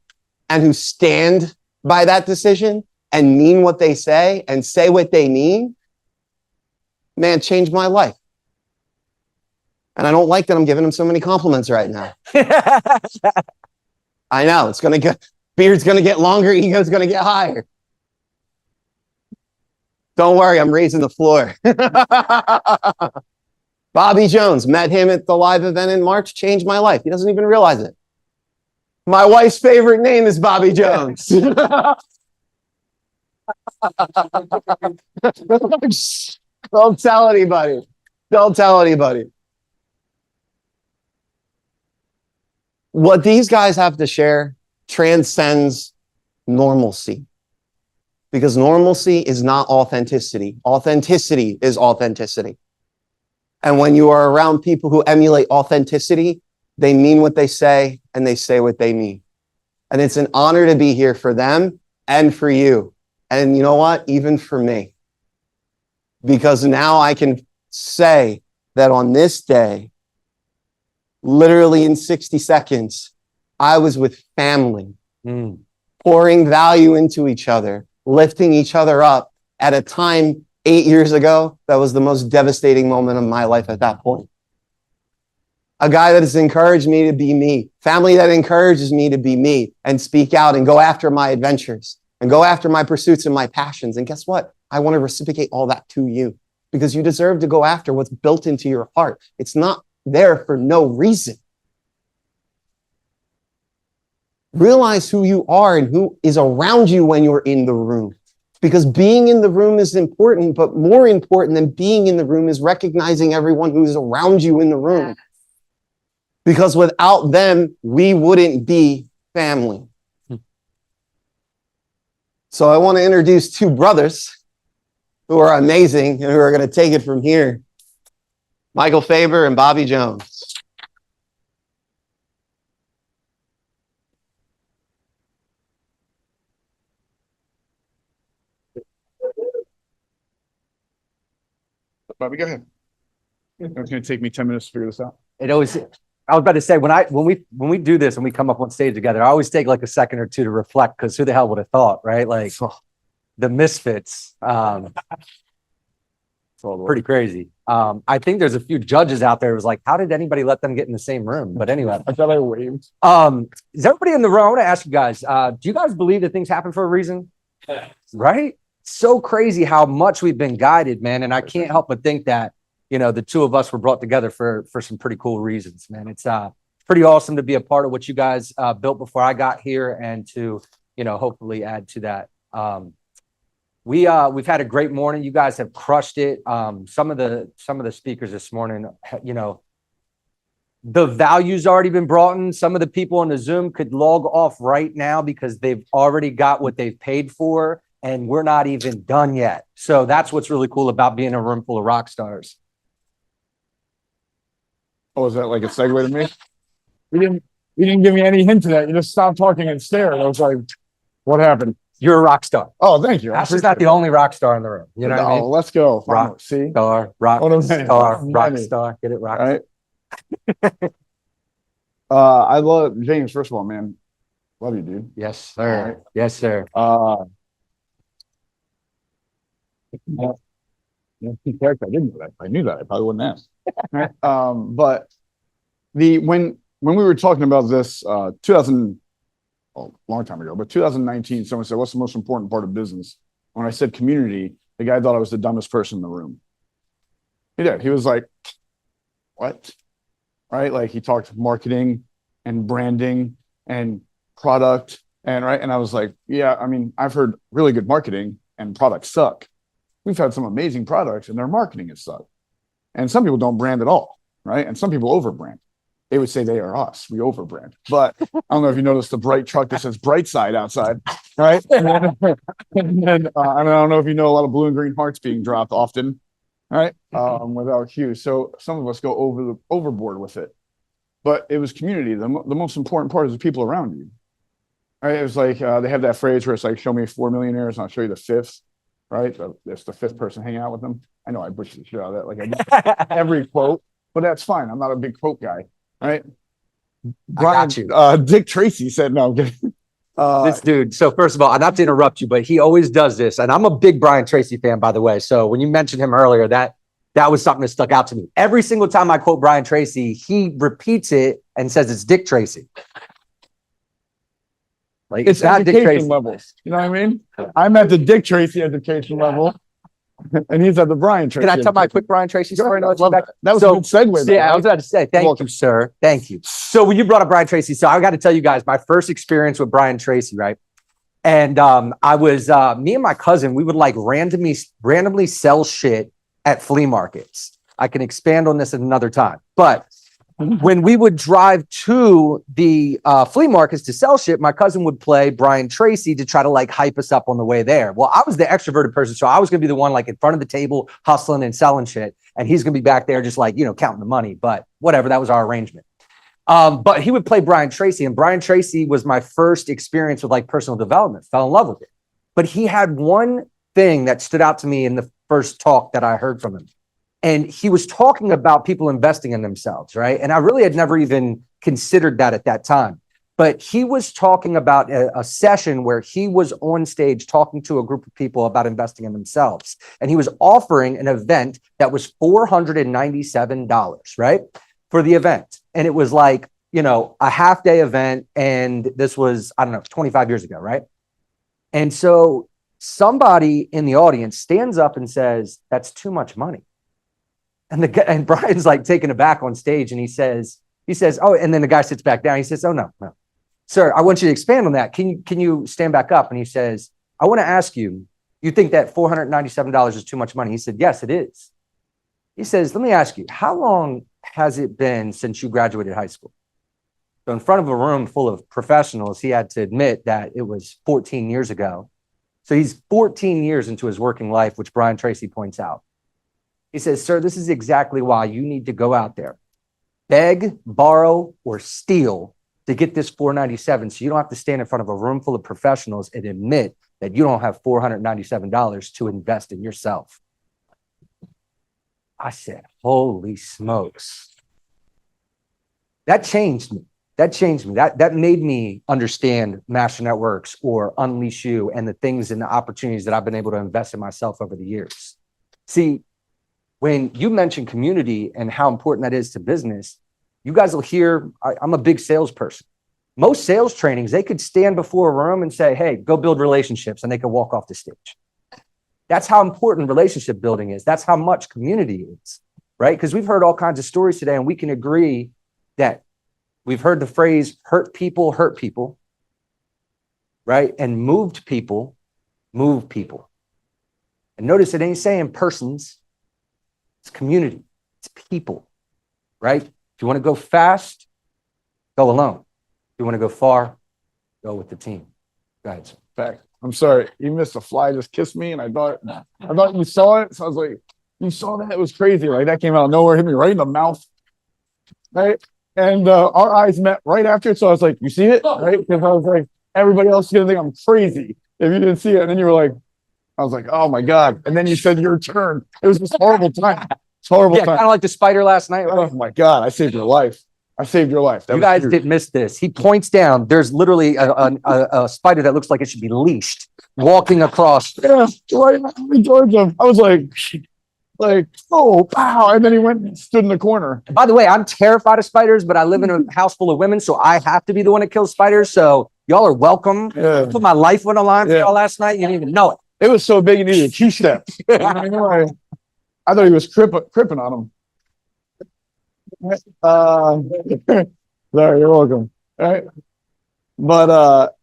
And who stand by that decision and mean what they say and say what they mean, man, changed my life. And I don't like that I'm giving him so many compliments right now. I know, beard's going to get longer, ego's going to get higher. Don't worry, I'm raising the floor. Bobby Jones, met him at the live event in March, changed my life. He doesn't even realize it. My wife's favorite name is Bobby Jones. Don't tell anybody. Don't tell anybody. What these guys have to share transcends normalcy. Because normalcy is not authenticity. Authenticity is authenticity. And when you are around people who emulate authenticity, they mean what they say and they say what they mean. And it's an honor to be here for them and for you. And you know what? Even for me. Because now I can say that on this day, literally in 60 seconds, I was with family, pouring value into each other, lifting each other up at a time 8 years ago that was the most devastating moment of my life at that point. A guy that has encouraged me to be me, family that encourages me to be me and speak out and go after my adventures and go after my pursuits and my passions. And guess what? I want to reciprocate all that to you because you deserve to go after what's built into your heart. It's not there for no reason. Realize who you are and who is around you when you're in the room. Because being in the room is important, but more important than being in the room is recognizing everyone who's around you in the room. Because without them, we wouldn't be family. So I want to introduce two brothers who are amazing and who are going to take it from here. Michael Fabber and Bobby Jones. Bobby, go ahead. It's going to take me 10 minutes to figure this out. It always, I was about to say, when we do this and we come up on stage together, I always take like a second or two to reflect, because who the hell would have thought, right? Like the misfits, pretty crazy. I think there's a few judges out there who was like, how did anybody let them get in the same room? But anyway, I thought I waved. is everybody in the room? I want to ask you guys, do you guys believe that things happen for a reason? Right? So crazy how much we've been guided, man. And I can't help but think that, you know, the two of us were brought together for some pretty cool reasons, man. It's pretty awesome to be a part of what you guys built before I got here, and to, you know, hopefully add to that. We've had a great morning. You guys have crushed it. Some of the speakers this morning, you know, the value's already been brought in. Some of the people on the Zoom could log off right now because they've already got what they've paid for, and we're not even done yet. So that's what's really cool about being in a room full of rock stars. Oh, is that like a segue to me? You didn't give me any hint to that. You just stopped talking and stared. I was like, what happened? You're a rock star. Oh, thank you. Ashley's not the only rock star in the room. You know what I mean? Let's go. Rock See? Star, rock What am I- star, what am rock I? star. Get it, rock All right. I love James, first of all, man. Love you, dude. Yes, sir. Yes, sir. I didn't know that. If I knew that, I probably wouldn't ask. But when we were talking about this 2000, a long time ago, but 2019, someone said, what's the most important part of business? When I said community, the guy thought I was the dumbest person in the room. He did. He was like, what? Right? Like, he talked marketing and branding and product, and right. And I was like, yeah, I mean, I've heard really good marketing and products suck. We've had some amazing products and their marketing has sucked. And some people don't brand at all, right? And some people overbrand. They would say they are us. We overbrand. But I don't know if you noticed the bright truck that says Brightside outside, right? And then, I don't know if you know, a lot of blue and green hearts being dropped often, right? Without cue. So some of us go overboard with it. But it was community. The most important part is the people around you. Right? It was like they have that phrase where it's like, show me 4 millionaires and I'll show you the fifth. Right? So it's the fifth person hanging out with them. I know I butchered the shit out of that. Like, I do every quote, but that's fine. I'm not a big quote guy. Right? Brian, I got you. Dick Tracy said, no, I'm kidding. This dude. So first of all, not to interrupt you, but he always does this. And I'm a big Brian Tracy fan, by the way. So when you mentioned him earlier, that was something that stuck out to me. Every single time I quote Brian Tracy, he repeats it and says it's Dick Tracy. Like, It's not Dick education Tracy. level. You know what I mean? I'm at the Dick Tracy education level, and he's at the Brian Tracy. Can I tell my quick Brian Tracy story? That was So- a good segue. though, Yeah, I right? was about to say, thank you, sir. Thank you. So when you brought up Brian Tracy, so I got to tell you guys my first experience with Brian Tracy, right? And I was me and my cousin, we would like randomly sell shit at flea markets. I can expand on this at another time, but when we would drive to the flea markets to sell shit, my cousin would play Brian Tracy to try to like hype us up on the way there. Well, I was the extroverted person, so I was gonna be the one like in front of the table hustling and selling shit, and he's gonna be back there just like, you know, counting the money. But whatever, that was our arrangement. But he would play Brian Tracy, and Brian Tracy was my first experience with like personal development. Fell in love with it. But he had one thing that stood out to me in the first talk that I heard from him. And he was talking about people investing in themselves, right? And I really had never even considered that at that time. But he was talking about a session where he was on stage talking to a group of people about investing in themselves. And he was offering an event that was $497, right? For the event. And it was like, you know, a half day event. And this was, I don't know, 25 years ago, right? And so somebody in the audience stands up and says, that's too much money. And Brian's like taken aback on stage, and he says, oh, and then the guy sits back down. He says, oh, no, sir, I want you to expand on that. Can you stand back up? And he says, I want to ask you, you think that $497 is too much money? He said, yes, it is. He says, let me ask you, how long has it been since you graduated high school? So in front of a room full of professionals, he had to admit that it was 14 years ago. So he's 14 years into his working life, which Brian Tracy points out. He says, sir, this is exactly why you need to go out there, beg, borrow, or steal to get this $497. So you don't have to stand in front of a room full of professionals and admit that you don't have $497 to invest in yourself. I said, holy smokes. That changed me. That made me understand Master Networks or Unleash You and the things and the opportunities that I've been able to invest in myself over the years. See, when you mention community and how important that is to business, you guys will hear, I'm a big salesperson. Most sales trainings, they could stand before a room and say, hey, go build relationships, and they could walk off the stage. That's how important relationship building is. That's how much community is, right? Because we've heard all kinds of stories today, and we can agree that we've heard the phrase hurt people, right? And moved people, move people. And notice it ain't saying persons, it's community, it's people, right? If you want to go fast, go alone. If you want to go far, go with the team. Go ahead, sir. Fact. I'm sorry. You missed a fly, just kissed me, and I thought you saw it. So I was like, you saw that? It was crazy. Like that came out of nowhere, hit me right in the mouth. Right. And our eyes met right after it. So I was like, you see it? Right? Because I was like, everybody else is gonna think I'm crazy if you didn't see it. And then you were like, I was like, oh my God. And then you said your turn. It was just horrible time. It's horrible Yeah, time. kind of like the spider last night. Right? Oh my God, I saved your life. I saved your life. That You was guys huge. didn't miss this. He points down. There's literally a spider that looks like it should be leashed, walking across. Yeah, right towards him. I was like, oh, wow. And then he went and stood in the corner. By the way, I'm terrified of spiders, but I live in a house full of women, so I have to be the one that kills spiders. So y'all are welcome. Yeah. I put my life on the line for Yeah. y'all last night. You didn't even know it. It was so big, he needed 2 steps. I thought he was cripping on him. Sorry, you're welcome. All right. But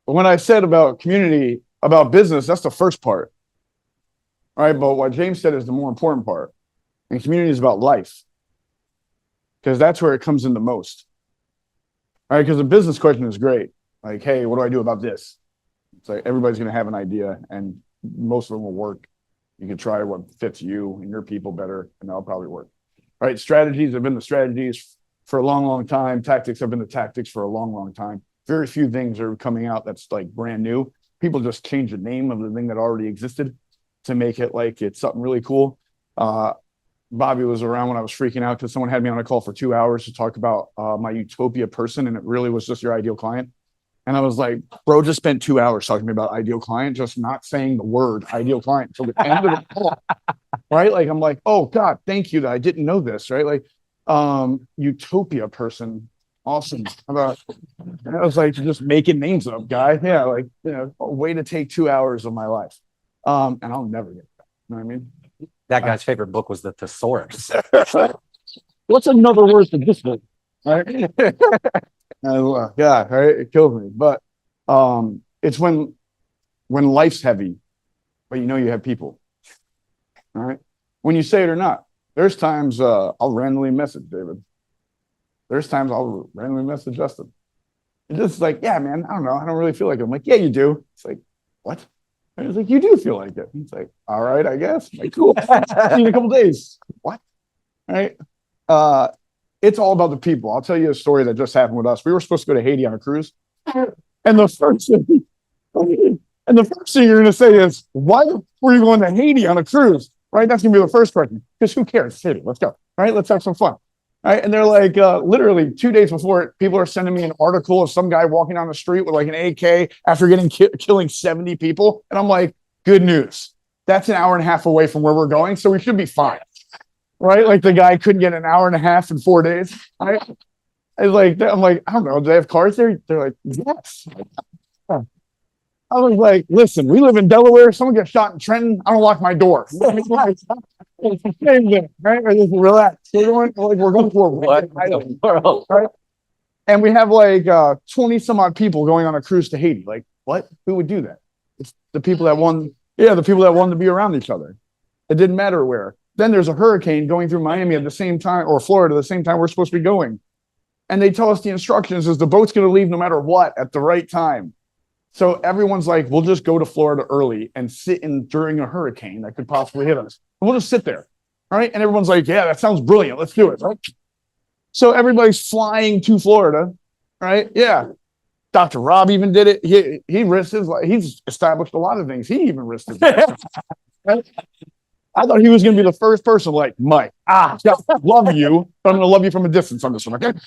when I said about community, about business, that's the first part. All right. But what James said is the more important part. And community is about life. Because that's where it comes in the most. All right. Because the business question is great. Like, hey, what do I do about this? It's like everybody's going to have an idea, and most of them will work. You can try what fits you and your people better, and that'll probably work. All right. Strategies have been the strategies for a long, long time. Tactics have been the tactics for a long, long time. Very few things are coming out that's like brand new. People just change the name of the thing that already existed to make it like it's something really cool. Bobby was around when I was freaking out because someone had me on a call for 2 hours to talk about my utopia person, and it really was just your ideal client. And I was like, bro, just spent 2 hours talking to me about ideal client, just not saying the word ideal client until the end of the call. Right? Like, I'm like, oh God, thank you that I didn't know this, right? Like, utopia person. Awesome. I was like, just making names up, guy. Yeah, like, you know, a way to take 2 hours of my life. And I'll never get that. You know what I mean? That guy's favorite book was the Thesaurus. What's another word for this one? Right? Yeah, right. It kills me. But it's when life's heavy, but you know you have people. All right. When you say it or not, there's times I'll randomly message David. There's times I'll randomly message Justin. It's just like, yeah, man, I don't know. I don't really feel like it. I'm like, yeah, you do. It's like, what? And it's like, you do feel like it. It's like, all right, I guess. I'm like, cool. See you in a couple days. What? All right. It's all about the people. I'll tell you a story that just happened with us. We were supposed to go to Haiti on a cruise. And the first thing you're going to say is, why were you going to Haiti on a cruise? Right? That's going to be the first question. Because who cares? Haiti, let's go. Right? Let's have some fun. Right? And they're like, literally 2 days before it, people are sending me an article of some guy walking down the street with like an AK after getting killing 70 people. And I'm like, good news. That's an hour and a half away from where we're going. So we should be fine. Right? Like the guy couldn't get an hour and a half in 4 days. Right? I'm like, I don't know. Do they have cars there? They're like, yes. I was like, listen, we live in Delaware. Someone gets shot in Trenton. I don't lock my door. It's the same thing, right? I just relax. We're going for what? Right? And we have like 20 some odd people going on a cruise to Haiti. Like, what? Who would do that? It's the people that won. Yeah, the people that wanted to be around each other. It didn't matter where. Then there's a hurricane going through Miami at the same time, or Florida at the same time we're supposed to be going. And they tell us the instructions is the boat's going to leave no matter what at the right time. So everyone's like, we'll just go to Florida early and sit in during a hurricane that could possibly hit us. And we'll just sit there. All right. And everyone's like, yeah, that sounds brilliant. Let's do it. Right? So everybody's flying to Florida. Right. Yeah. Dr. Rob even did it. He risked his life. He's established a lot of things. He even risked his life. Right? I thought he was going to be the first person like, Mike, I love you, but I'm going to love you from a distance on this one. Okay.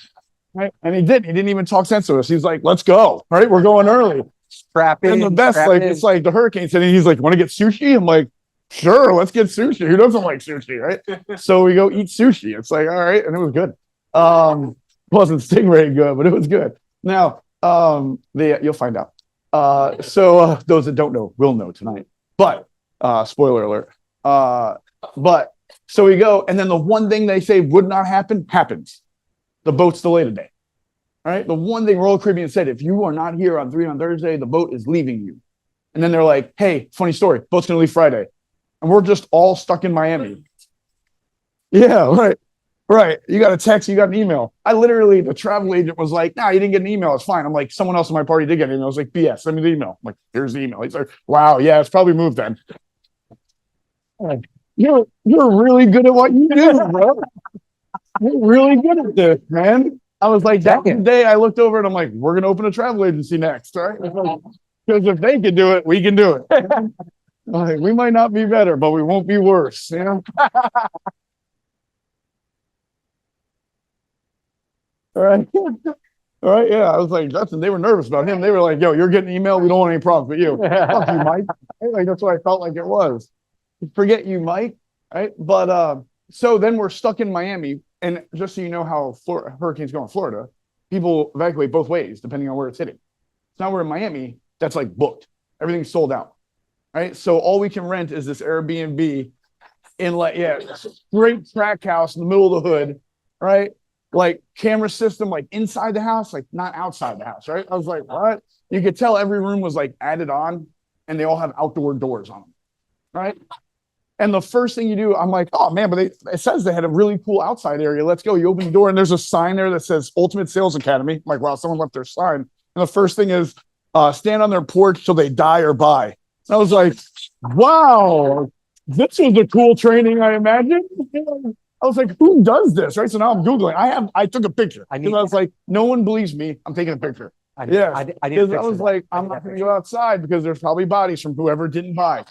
Right. And he didn't. He didn't even talk sense to us. He's like, let's go. Right. We're going early. Strap in. And the best, strap like, in. it's like the hurricane's hitting. He's like, want to get sushi? I'm like, sure, let's get sushi. Who doesn't like sushi? Right. So we go eat sushi. It's like, all right. And it was good. Wasn't stingray good, but it was good. Now, you'll find out. So those that don't know will know tonight. But spoiler alert. But so we go, and then the one thing they say would not happen happens. The boat's delayed a day. All right. The one thing Royal Caribbean said, if you are not here on Thursday, the boat is leaving you. And then they're like, hey, funny story, boat's gonna leave Friday. And we're just all stuck in Miami. Yeah, right. Right. You got a text, you got an email. The travel agent was like, nah, you didn't get an email. It's fine. I'm like, someone else in my party did get an email. I was like, BS, send me the email. I'm like, here's the email. He's like, wow, yeah, it's probably moved then. Like, you're really good at what you do, bro. You're really good at this, man. I was like, that day I looked over and I'm like, we're going to open a travel agency next, right? Because if they can do it, we can do it. Like, we might not be better, but we won't be worse, you know? All right. All right. Yeah. I was like, Justin, they were nervous about him. They were like, yo, you're getting an email. We don't want any problems with you. Fuck you, Mike. Like, that's what I felt like it was. Forget you, Mike. Right. But so then we're stuck in Miami. And just so you know how hurricanes go in Florida, people evacuate both ways, depending on where it's hitting. So now we're in Miami. That's like booked. Everything's sold out. Right. So all we can rent is this Airbnb in like, great track house in the middle of the hood. Right. Like camera system, like inside the house, like not outside the house, right? I was like, what? You could tell every room was like added on and they all have outdoor doors on them, right? And the first thing you do, I'm like, oh man, but it says they had a really cool outside area. Let's go. You open the door and there's a sign there that says Ultimate Sales Academy. I'm like, wow, someone left their sign. And the first thing is stand on their porch till they die or buy. And I was like, wow, this was a cool training, I imagine. I was like, who does this? Right. So now I'm Googling. I took a picture. I was like, no one believes me. I'm taking a picture. I was like, I'm not going to go outside because there's probably bodies from whoever didn't buy.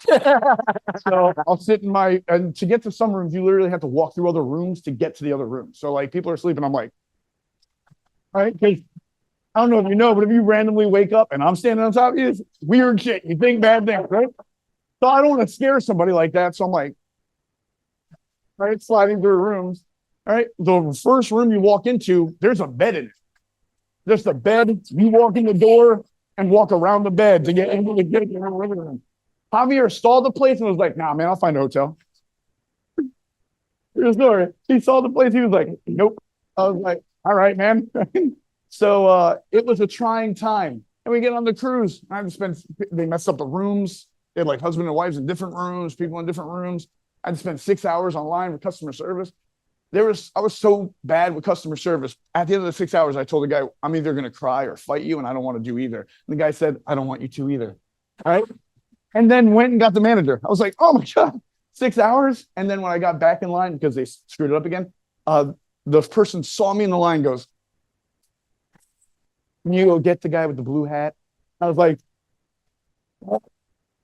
So I'll sit in and to get to some rooms, you literally have to walk through other rooms to get to the other rooms. So like people are sleeping. I'm like, all right. Because I don't know if you know, but if you randomly wake up and I'm standing on top of you, it's weird shit. You think bad things, right? So I don't want to scare somebody like that. So I'm like, right, sliding through rooms. All right, the first room you walk into, there's a bed in it. Just a bed. You walk in the door and walk around the bed to get into the living room. Javier saw the place and was like, nah, man, I'll find a hotel. True story. He saw the place. He was like, nope. I was like, all right, man. So it was a trying time. And we get on the cruise. They messed up the rooms. They had like husband and wives in different rooms, people in different rooms. I had to spend 6 hours online with customer service. I was so bad with customer service. At the end of the 6 hours, I told the guy, I'm either going to cry or fight you, and I don't want to do either. And the guy said, I don't want you to either. All right. And then went and got the manager. I was like, oh my God, 6 hours. And then when I got back in line, because they screwed it up again, the person saw me in the line, goes, can you go get the guy with the blue hat? I was like, what?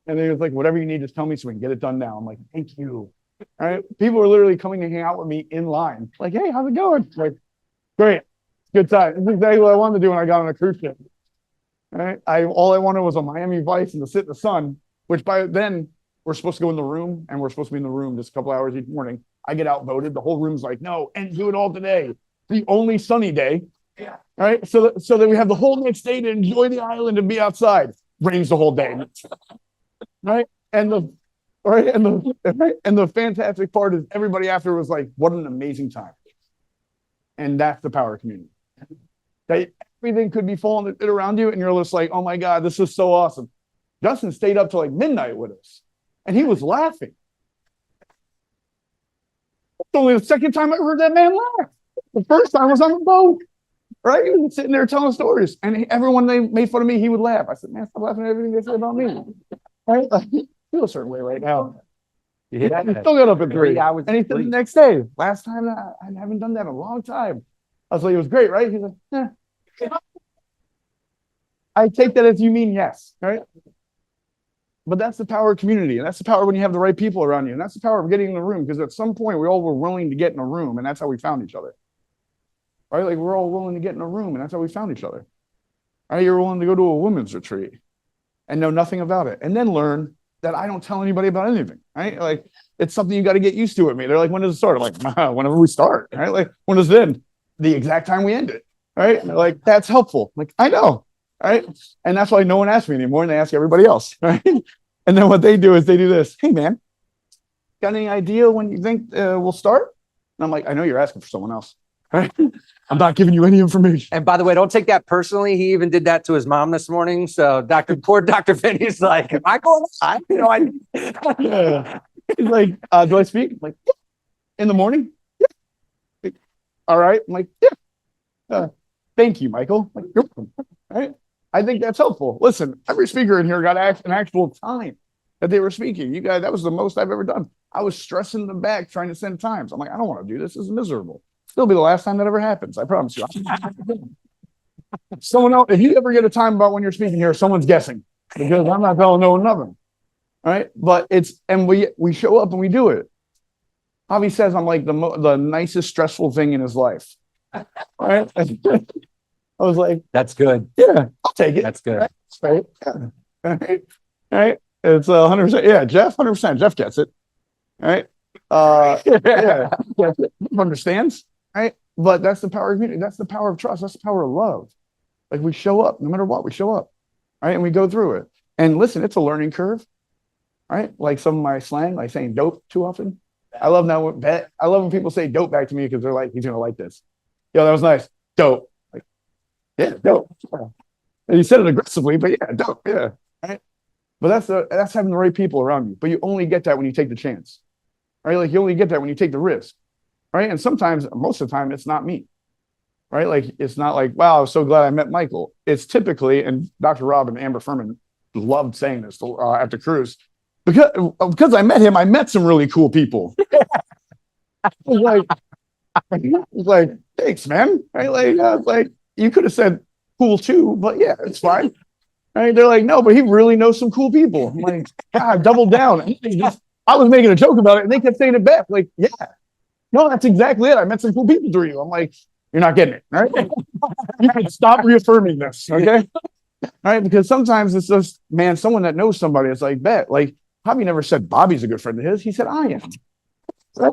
And he was like, whatever you need, just tell me so we can get it done now. I'm like, thank you. All right. People are literally coming to hang out with me in line. Like, hey, how's it going? Like, great. Good time. This is exactly what I wanted to do when I got on a cruise ship. All right. All I wanted was a Miami Vice and to sit in the sun, which by then we're supposed to go in the room and we're supposed to be in the room just a couple hours each morning. I get outvoted. The whole room's like, no, and do it all today. The only sunny day. Yeah. All right. So that we have the whole next day to enjoy the island and be outside. Rains the whole day. Right. And the fantastic part is everybody after was like, what an amazing time. And that's the power of community. That everything could be falling around you and you're just like, oh my God, this is so awesome. Justin stayed up till like midnight with us and he was laughing. It's only the second time I heard that man laugh. The first time was on the boat. right? He was sitting there telling stories, and everyone they made fun of me, he would laugh. I said, "Man, stop laughing at everything they said about me." Right? Like, I feel a certain way right now. He still got up at 3 hours and he said the next day, "Last time I haven't done that in a long time." I was like, "It was great, right?" He's like, "Eh." I take that as you mean yes, right? But that's the power of community, and that's the power when you have the right people around you, and that's the power of getting in the room. Because at some point, we all were willing to get in a room, and that's how we found each other. Right? Like we're all willing to get in a room, and that's how we found each other. Right? You're willing to go to a women's retreat and know nothing about it, and then learn that I don't tell anybody about anything. Right? Like it's something you got to get used to with me. They're like, "When does it start?" I'm like, "Whenever we start." Right? Like, "When does it end?" The exact time we end it. Right? And they're like, "That's helpful." I'm like, I know. Right? And that's why no one asks me anymore, and they ask everybody else. Right? And then what they do is they do this. "Hey, man, got any idea when you think we'll start?" And I'm like, "I know you're asking for someone else. Right? I'm not giving you any information." And by the way, don't take that personally. He even did that to his mom this morning. So poor Dr. Finney's like, "Am I going outside?" You know, Yeah. He's like, "Do I speak?" I'm like, "Yeah." "In the morning?" "Yeah." "All right." I'm like, "Yeah." "Thank you, Michael." I'm like, "You're welcome." Right? I think that's helpful. Listen, every speaker in here got an actual time that they were speaking. You guys, that was the most I've ever done. I was stressing them back trying to send times. I'm like, I don't want to do this. This is miserable. It'll be the last time that ever happens. I promise you. Someone else, if you ever get a time about when you're speaking here, someone's guessing because I'm not telling no one nothing. Right? But and we show up and we do it. Javi says I'm like the nicest stressful thing in his life. Right? I was like, that's good. "Yeah, I'll take it." That's good. Right? Yeah. Right? Right? It's 100%. Yeah, Jeff, 100%. Jeff gets it. Right? Yeah, gets it. Understands. Right? But that's the power of community. That's the power of trust. That's the power of love. Like we show up, no matter what, we show up. Right? And we go through it. And listen, it's a learning curve. Right? Like some of my slang, like saying dope too often. I love when people say dope back to me because they're like, "He's gonna like this." "Yo, that was nice. Dope." Like, yeah, dope. And you said it aggressively, but yeah, dope. Yeah. Right. But that's having the right people around you. But you only get that when you take the chance. Right? Like you only get that when you take the risk. Right? And sometimes, most of the time, it's not me. Right? Like it's not like, "Wow, I was so glad I met Michael." It's typically, and Dr. Rob and Amber Furman loved saying this at the cruise, because I met him, I met some really cool people. Like, "Thanks, man." Right? Like you could have said cool too, but yeah, it's fine. Right? They're like, "No, but he really knows some cool people." I'm like, God, double down. I was making a joke about it, and they kept saying it back. Like, "Yeah, no, that's exactly it. I met some cool people through you." I'm like, "You're not getting it, right?" You can stop reaffirming this, okay? Right? Because sometimes it's just, man, someone that knows somebody. It's like, bet. Like, Bobby never said Bobby's a good friend of his. He said, "I am." Right?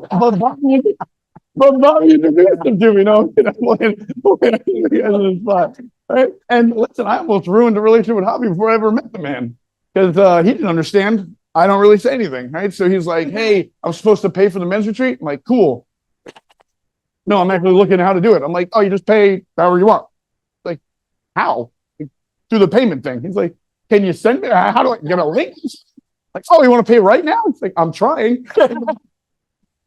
But Bobby introduced him to me, right? And listen, I almost ruined the relationship with Hobby before I ever met the man because he didn't understand. I don't really say anything, right? So he's like, "Hey, I'm supposed to pay for the men's retreat." I'm like, "Cool." "No, I'm actually looking at how to do it." I'm like, "Oh, you just pay however you want." Like, "How?" Like, "Through the payment thing." He's like, "Can you send me? How do I get a link?" Like, "Oh, you want to pay right now?" It's like, "I'm trying."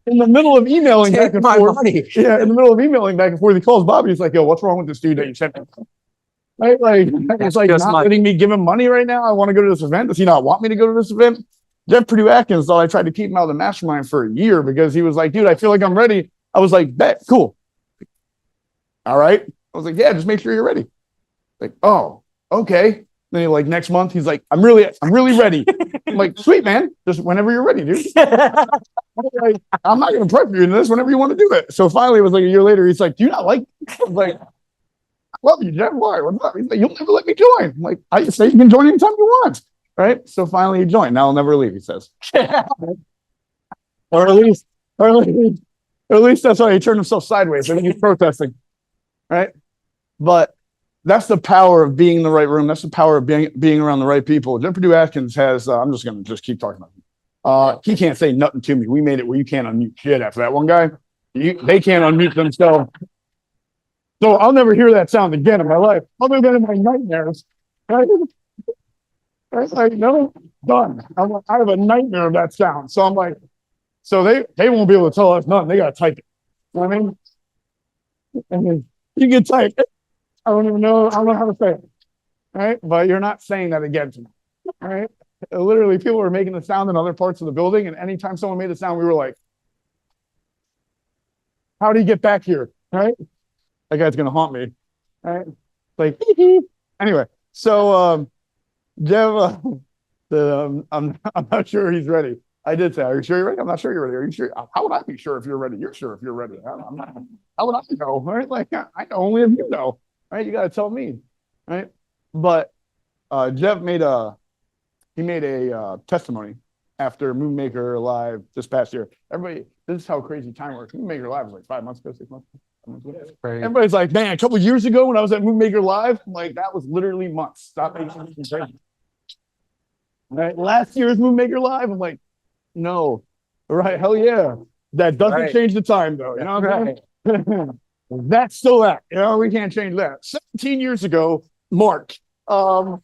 In the middle of emailing back and forth. Yeah, in the middle of emailing back and forth, he calls Bobby. He's like, "Yo, what's wrong with this dude that you sent me?" Right? Like, it's like not letting me give him money right now. I want to go to this event. Does he not want me to go to this event? Jeff Purdue Atkins thought I tried to keep him out of the mastermind for a year because he was like, "Dude, I feel like I'm ready." I was like, "Bet, cool." "All right." I was like, "Yeah, just make sure you're ready." Like, "Oh, okay." Then he like next month, he's like, I'm really ready." I'm like, "Sweet, man. Just whenever you're ready, dude." Like, I'm not going to prep you into this whenever you want to do it. So finally, it was like a year later. He's like, "Do you not like?" I was like, "I love you, Jeff. Why? What's up?" He's like, "You'll never let me join." I'm like, "I just say you can join anytime you want." Right? So finally, he joined. "Now I'll never leave," he says. or at least that's why he turned himself sideways. I think he's protesting. Right? But that's the power of being in the right room. That's the power of being around the right people. Jeff Purdue Atkins has. I'm just going to just keep talking about him. He can't say nothing to me. We made it where you can't unmute shit after that one guy. They can't unmute themselves. So I'll never hear that sound again in my life, other than in my nightmares. Right? Right? Like, no, done. I have a nightmare of that sound. So I'm like, so they won't be able to tell us nothing. They got to type it. You know what I mean? And then you can type it. I don't even know. I don't know how to say it. All right. But you're not saying that again to me. All right. Literally, people were making the sound in other parts of the building. And anytime someone made the sound, we were like, how do you get back here? All right. That guy's going to haunt me. All right. Like, anyway. So, Jeff, I'm not sure he's ready. I did say, are you sure you're ready? I'm not sure you're ready. Are you sure? How would I be sure if you're ready? You're sure if you're ready. I'm not, how would I know? Right? Like, I know only if you know. Right? You got to tell me. Right? But Jeff made a testimony after Moonmaker Live this past year. Everybody, this is how crazy time works. Moonmaker Live was like 5 months ago, 6 months ago. Everybody's like, man, a couple years ago when I was at Moonmaker Live, I'm like, that was literally months. Stop making me crazy. Right? Last year's Moonmaker Live, I'm like, no. Right? Hell yeah. That doesn't change the time though. You know what I'm saying? That's still that. You know, we can't change that. 17 years ago, March. You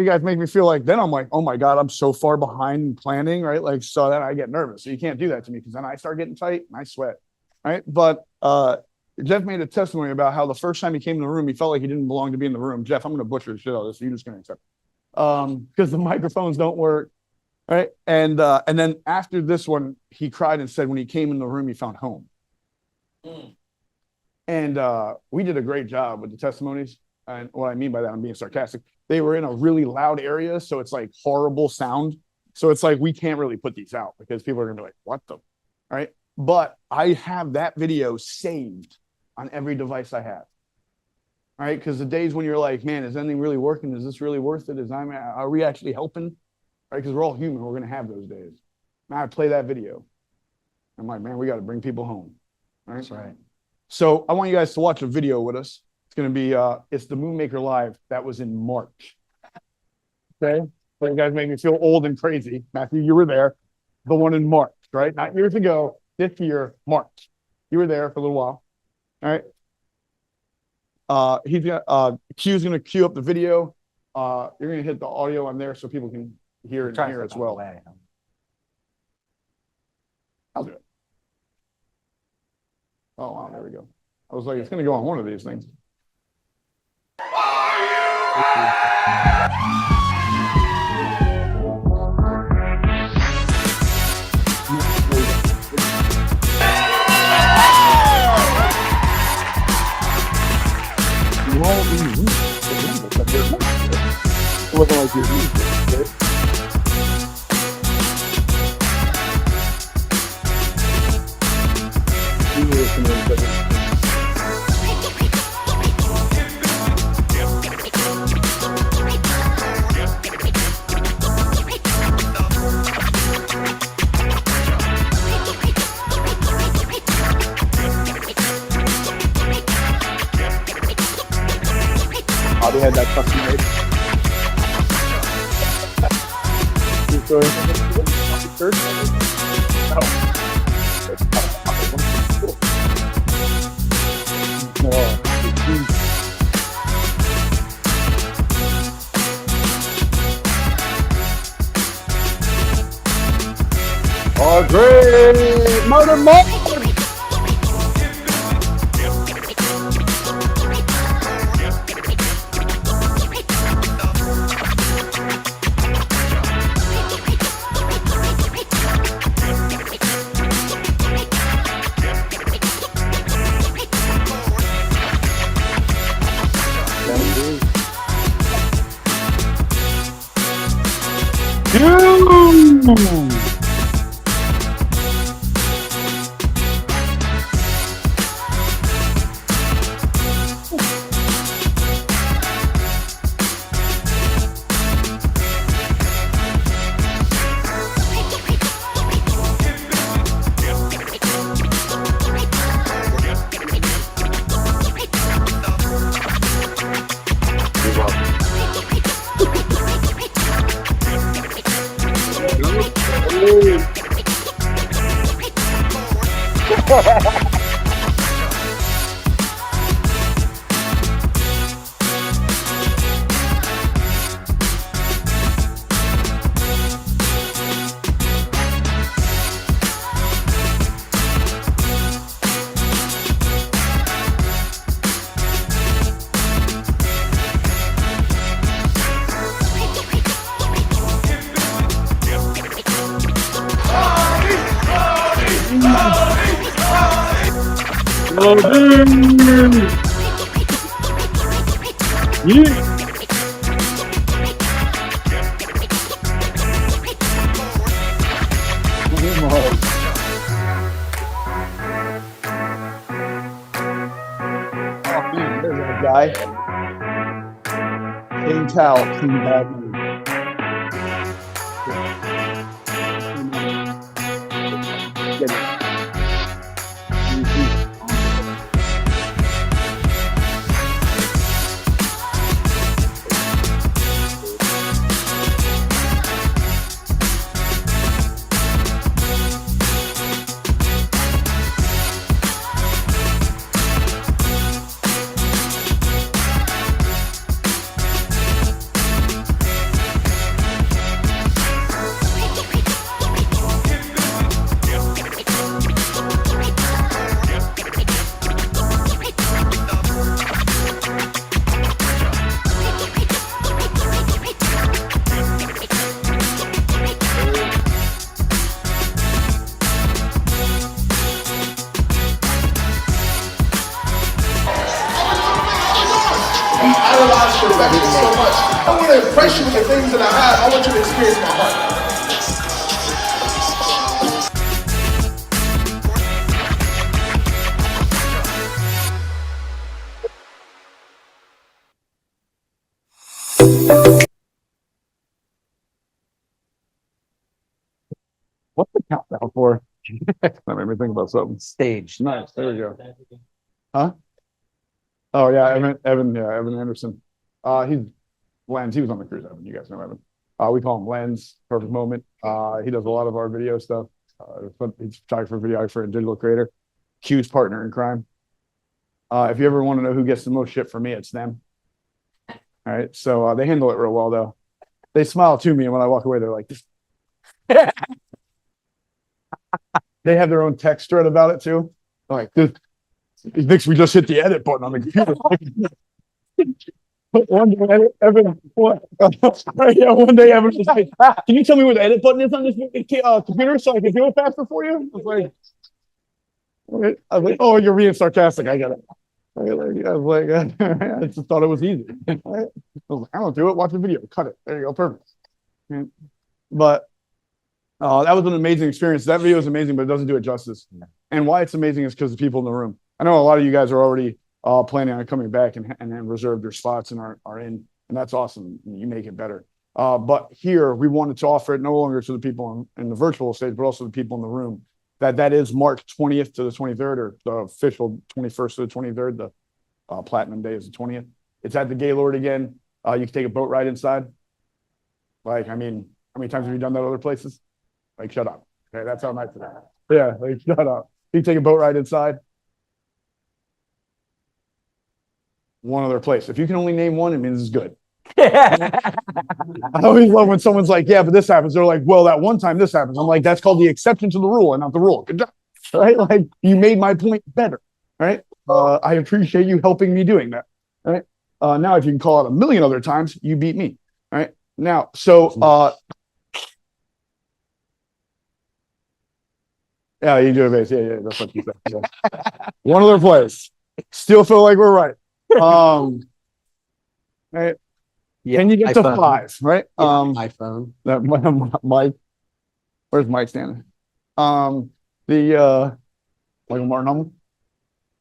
guys make me feel like then I'm like, oh my God, I'm so far behind planning, right? Like, so then I get nervous. So you can't do that to me because then I start getting tight and I sweat. Right. But Jeff made a testimony about how the first time he came in the room, he felt like he didn't belong to be in the room. Jeff, I'm going to butcher the shit out of this. So you're just going to accept it. Because the microphones don't work. Right. And then after this one, he cried and said when he came in the room, he found home. And we did a great job with the testimonies. And what I mean by that, I'm being sarcastic. They were in a really loud area. So it's like horrible sound. So it's like we can't really put these out because people are going to be like, what the? Right. But I have that video saved on every device I have. All right. Because the days when you're like, man, is anything really working? Is this really worth it? Are we actually helping? Right? Because we're all human. We're going to have those days. Now I play that video. I'm like, man, we got to bring people home. All right. That's right. So I want you guys to watch a video with us. It's going to be, it's the Moonmaker Live. That was in March. Okay. So you guys make me feel old and crazy. Matthew, you were there. The one in March, right? Not years ago. This year, March. You were there for a little while. All right. He's got Q's gonna cue up the video. You're gonna hit the audio on there so people can hear and hear as well. I'll do it. Oh wow, there we go. I was like, it's gonna go on one of these things. It wasn't like you're they had that custom made. Oh, great! Murder, There's that guy. King Tao, King Batman. Get it. idolize perfection so much. I want to impress you with the things that I have. I want you to experience my heart. What's the countdown for? That made me think about something. Stage. Nice. There we go. Huh? Oh yeah, Evan Anderson. He's Lens. He was on the cruise. Evan, you guys know Evan. We call him Lens. Perfect Moment. He does a lot of our video stuff. He's a photographer, videographer, and digital creator. Q's partner in crime. If you ever want to know who gets the most shit from me, it's them. All right. So they handle it real well though. They smile to me, and when I walk away, they're like, they have their own text thread about it too. Like, dude, he thinks we just hit the edit button on the computer. One day, Evan, yeah, one day Evan was like, "Can you tell me where the edit button is on this computer so I can do it faster for you?" I was like, "Oh, you're being sarcastic. I get it." I was like, I just thought it was easy. I was like, I don't do it. Watch the video. Cut it. There you go. Perfect. But that was an amazing experience. That video is amazing, but it doesn't do it justice. And why it's amazing is because the people in the room. I know a lot of you guys are already planning on coming back and reserved your spots and are in, and that's awesome. You make it better. But here we wanted to offer it no longer to the people in the virtual stage, but also the people in the room. That is March 20th to the 23rd, or the official 21st to the 23rd. The platinum day is the 20th. It's at the Gaylord again. You can take a boat ride inside. Like, I mean, how many times have you done that other places? Like, shut up. Okay, that's how nice it is. Yeah, like, shut up. You can take a boat ride inside. One other place. If you can only name one, it means it's good. I always love when someone's like, "Yeah, but this happens." They're like, "Well, that one time this happens." I'm like, "That's called the exception to the rule and not the rule." Good job. Right? Like, you made my point better. Right? I appreciate you helping me doing that. Right? Now, if you can call it a million other times, you beat me. Right? Now, so yeah, you do it, base. Yeah, that's what you said. Yeah. One other place. Still feel like we're right. Right. Yeah, Can you get to iPhone. 5? Right. iPhone. That Mike. Where's Mike standing? The Michael Martin.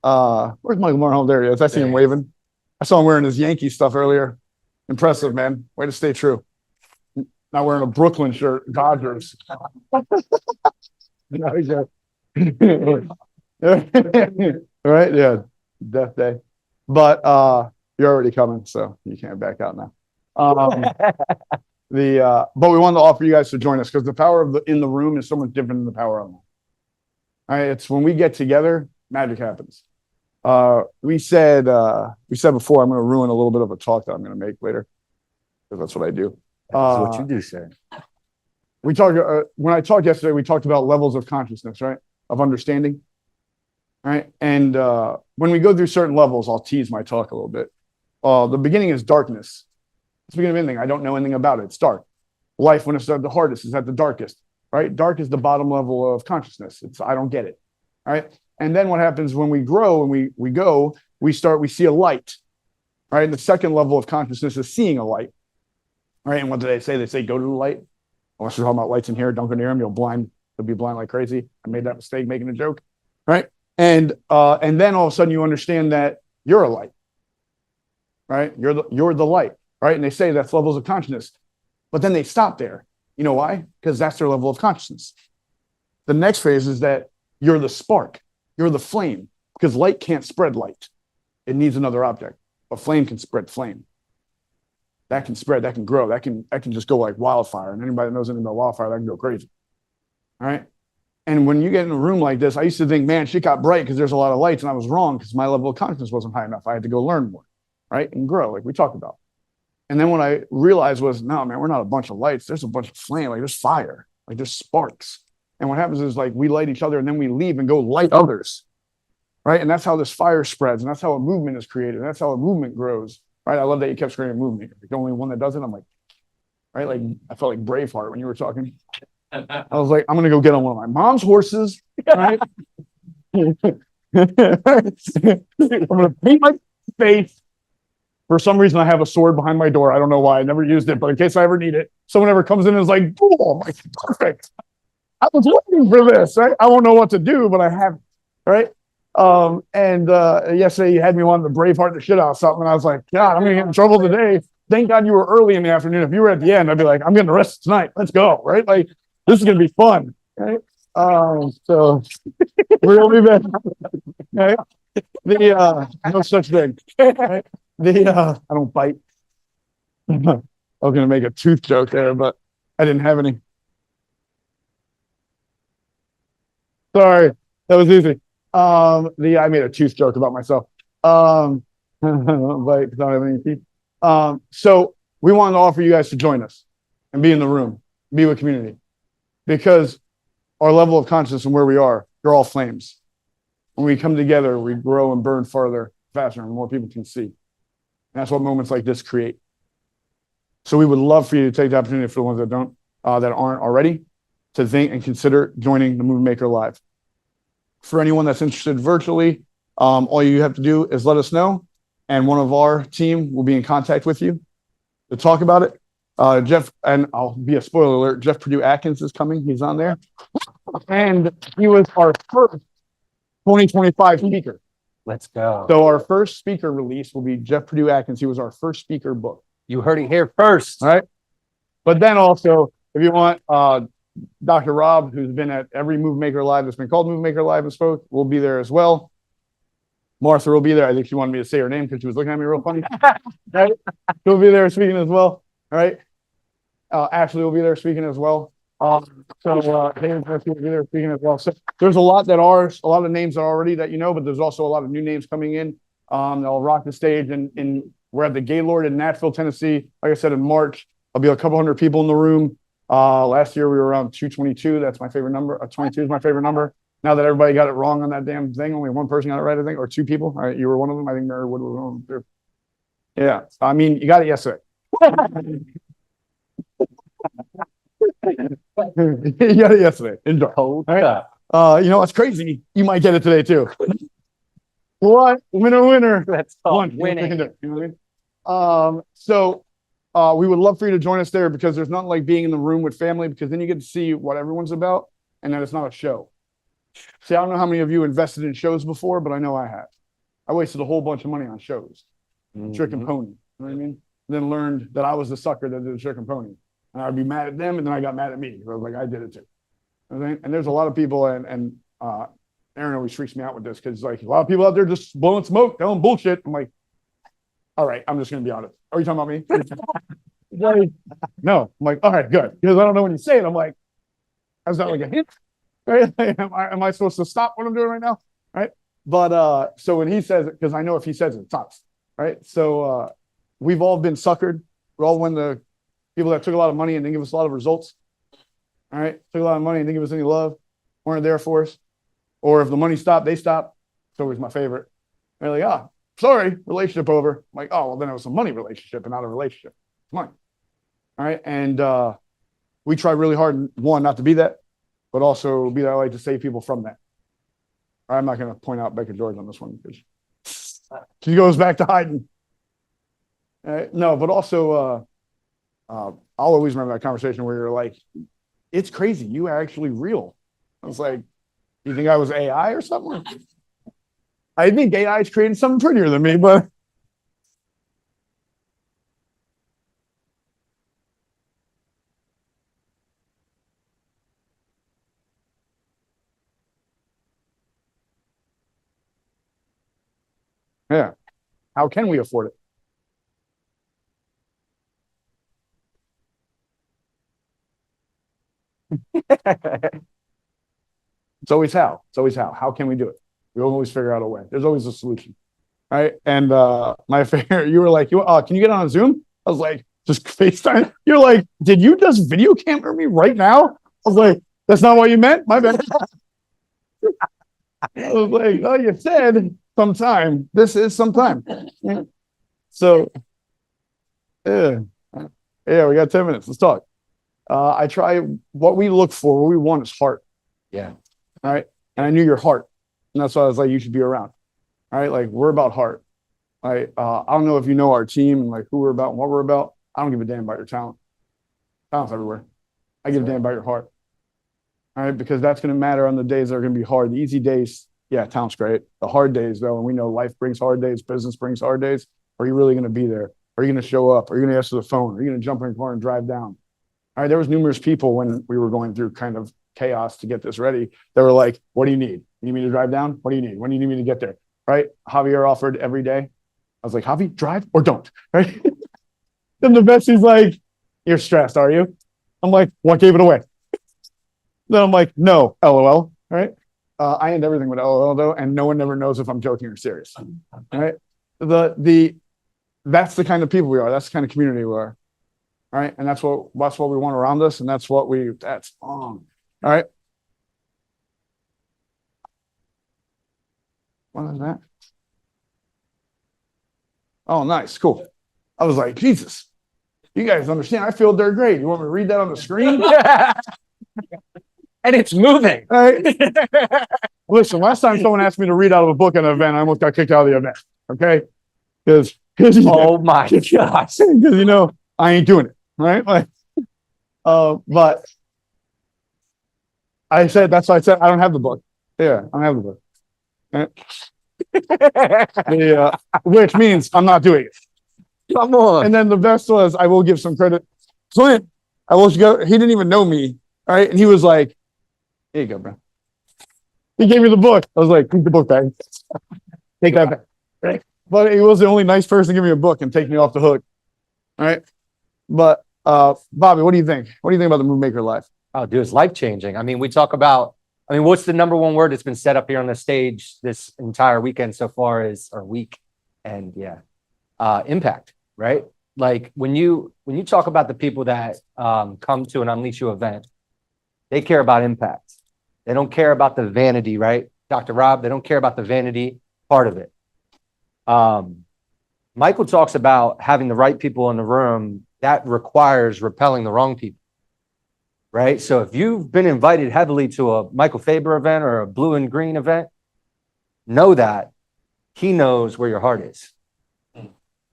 Where's Michael Martin? There he is. I see him waving. I saw him wearing his Yankee stuff earlier. Impressive, man. Way to stay true. Not wearing a Brooklyn shirt. Dodgers. No, he's right? Yeah. Death day. But you're already coming, so you can't back out now. But we wanted to offer you guys to join us because the power of in the room is so much different than the power online. All right, it's when we get together, magic happens. We said before, I'm going to ruin a little bit of a talk that I'm going to make later because that's what I do. That's what you do, sir. We talked when I talked yesterday. We talked about levels of consciousness, right? Of understanding, right? And when we go through certain levels, I'll tease my talk a little bit. The beginning is darkness. It's the beginning of anything. I don't know anything about it. It's dark. Life, when it's at the hardest, is at the darkest. right? Dark is the bottom level of consciousness. It's, I don't get it, right? And then what happens when we grow and we go, we see a light, right? And the second level of consciousness is seeing a light, right? And what do they say? They say, go to the light. Unless you're talking about lights in here, don't go near them. You'll be blind like crazy. I made that mistake making a joke, right? And then all of a sudden you understand that you're a light, right? You're the light, right? And they say that's levels of consciousness, but then they stop there. You know why? Because that's their level of consciousness. The next phase is that you're the spark, you're the flame, because light can't spread light. It needs another object. A flame can spread flame. That can spread, that can grow, that can just go like wildfire. And anybody that knows anything about wildfire, that can go crazy. All right. And when you get in a room like this, I used to think, man, shit got bright because there's a lot of lights, and I was wrong because my level of consciousness wasn't high enough. I had to go learn more, right? And grow, like we talked about. And then what I realized was, no, man, we're not a bunch of lights. There's a bunch of flame, like there's fire, like there's sparks. And what happens is like we light each other and then we leave and go light others, right? And that's how this fire spreads, and that's how a movement is created. And that's how a movement grows, right? I love that you kept screaming movement. You're the only one that does it. I'm like, right? Like I felt like Braveheart when you were talking. I was like, I'm gonna go get on one of my mom's horses, right? I'm gonna paint my face. For some reason, I have a sword behind my door. I don't know why. I never used it, but in case I ever need it, someone ever comes in and is like, "Oh, my perfect! I was looking for this." Right? I won't know what to do, but I have it. Right? Yesterday you had me wanting to Braveheart the shit out of something, and I was like, "God, I'm gonna get in trouble today." Thank God you were early in the afternoon. If you were at the end, I'd be like, "I'm getting arrested tonight. Let's go!" Right? Like this is gonna be fun. Right? So we'll be back. Right? No such thing. Right? I don't bite. I was gonna make a tooth joke there, but I didn't have any. Sorry, that was easy. I made a tooth joke about myself. I don't bite because I don't have any teeth. So we wanted to offer you guys to join us and be in the room, be with community, because our level of consciousness and where we are, they're all flames. When we come together, we grow and burn farther, faster, and more people can see. And that's what moments like this create. So we would love for you to take the opportunity, for the ones that don't, that aren't already, to think and consider joining the Movement Maker Live. For anyone that's interested virtually, all you have to do is let us know, and one of our team will be in contact with you to talk about it. Jeff, and I'll be a spoiler alert, Jeff Purdue Atkins is coming. He's on there. And he was our first 2025 speaker. Let's go. So our first speaker release will be Jeff Purdue Atkins. He was our first speaker book. You heard it here first. All right. But then also, if you want, Dr. Rob, who's been at every Move Maker Live that's been called Move Maker Live and spoke, will be there as well. Martha will be there. I think she wanted me to say her name because she was looking at me real funny. Right? She'll be there speaking as well. All right. Ashley will be there speaking as well. David will be there speaking as well. So there's a lot of names already that you know, but there's also a lot of new names coming in. They'll rock the stage, and we're at the Gaylord in Nashville, Tennessee. Like I said, in March, I'll be a couple hundred people in the room. Last year we were around 222. That's my favorite number. 22 is my favorite number. Now that everybody got it wrong on that damn thing, only one person got it right, I think, or two people. All right, you were one of them. I think Mary Wood was one of them. Yeah, I mean, you got it yesterday. You got it yesterday. Enjoy. Hold right? up. You know what's crazy? You might get it today too. What? Winner. That's called One. winning. You know what I mean? We would love for you to join us there, because there's nothing like being in the room with family, because then you get to see what everyone's about, and then it's not a show. See, I don't know how many of you invested in shows before, but I know I have. I wasted a whole bunch of money on shows. Trick and Pony. You know what I mean? Then learned that I was the sucker that did the Trick and Pony. And I'd be mad at them, and then I got mad at me. I was like, I did it too. And there's a lot of people, and Aaron always freaks me out with this, because like a lot of people out there just blowing smoke, telling bullshit. I'm like, all right, I'm just gonna be honest. Are you talking about me? No. I'm like, all right, good. Because I don't know when you say it. I'm like, is that like a hint? Right? Am I supposed to stop what I'm doing right now? Right? But so when he says it, because I know if he says it, it stops. Right? So we've all been suckered. We're all the people that took a lot of money and didn't give us a lot of results. All right? Took a lot of money and didn't give us any love. Weren't there for us. Or if the money stopped, they stopped. It's always my favorite. They're like, sorry, relationship over. I'm like, well, then it was a money relationship and not a relationship. It's money. All right. And we try really hard, one, not to be that, but also be that light to save people from that. I'm not going to point out Becca George on this one because she goes back to hiding. No, but also, I'll always remember that conversation where you're like, it's crazy. You are actually real. I was like, you think I was AI or something? I think AI is creating something prettier than me, but. Yeah. How can we afford it? It's always how. It's always how. How can we do it? We always figure out a way. There's always a solution. Right. And my favorite, you were like, can you get on a Zoom? I was like, just FaceTime. You're like, did you just video camera me right now? I was like, that's not what you meant? My bad. I was like, oh, you said sometime. This is sometime. So, yeah, we got 10 minutes. Let's talk. I try what we look for, what we want is heart. Yeah. All right. And I knew your heart. And that's why I was like, you should be around. All right. Like, we're about heart. Right. I don't know if you know our team and like who we're about and what we're about. I don't give a damn about your talent. Talent's everywhere. I give a damn about your heart. All right. Because that's going to matter on the days that are going to be hard. The easy days, yeah, talent's great. The hard days, though, and we know life brings hard days, business brings hard days. Are you really going to be there? Are you going to show up? Are you going to answer the phone? Are you going to jump in the car and drive down? All right. There was numerous people when we were going through kind of chaos to get this ready. They were like, what do you need? You need me to drive down? What do you need? When do you need me to get there? Right. Javier offered every day. I was like, Javi, drive or don't. Right. Then the best, he's like, you're stressed, are you? I'm like, what gave it away? Then I'm like, no, LOL. All right. I end everything with LOL though, and no one ever knows if I'm joking or serious. All right. That's the kind of people we are. That's the kind of community we are. All right. And that's what we want around us. And that's what that's all right. What is that? Oh, nice. Cool. I was like, Jesus, you guys understand. I feel they're great. You want me to read that on the screen? And it's moving. All right. Listen, last time someone asked me to read out of a book at an event, I almost got kicked out of the event. Okay. Because Oh my gosh. Because I ain't doing it. Right. Like, but I said, that's why I said I don't have the book. Yeah, I don't have the book. Which means I'm not doing it. Come on. And then the best was, I will give some credit. Clint, he didn't even know me. All right. And he was like, here you go, bro. He gave me the book. I was like, take the book back. Take that back. Right. But he was the only nice person to give me a book and take me off the hook. All right. But Bobby, what do you think? What do you think about the Move Maker Life? Oh, dude, it's life-changing. I mean, what's the number one word that's been set up here on the stage this entire weekend so far week. And yeah, impact, right? Like when you talk about the people that come to an Unleash You event, they care about impact. They don't care about the vanity, right? Dr. Rob, they don't care about the vanity part of it. Michael talks about having the right people in the room. That requires repelling the wrong people, right? So if you've been invited heavily to a Michael Fabber event or a blue and green event, know that he knows where your heart is.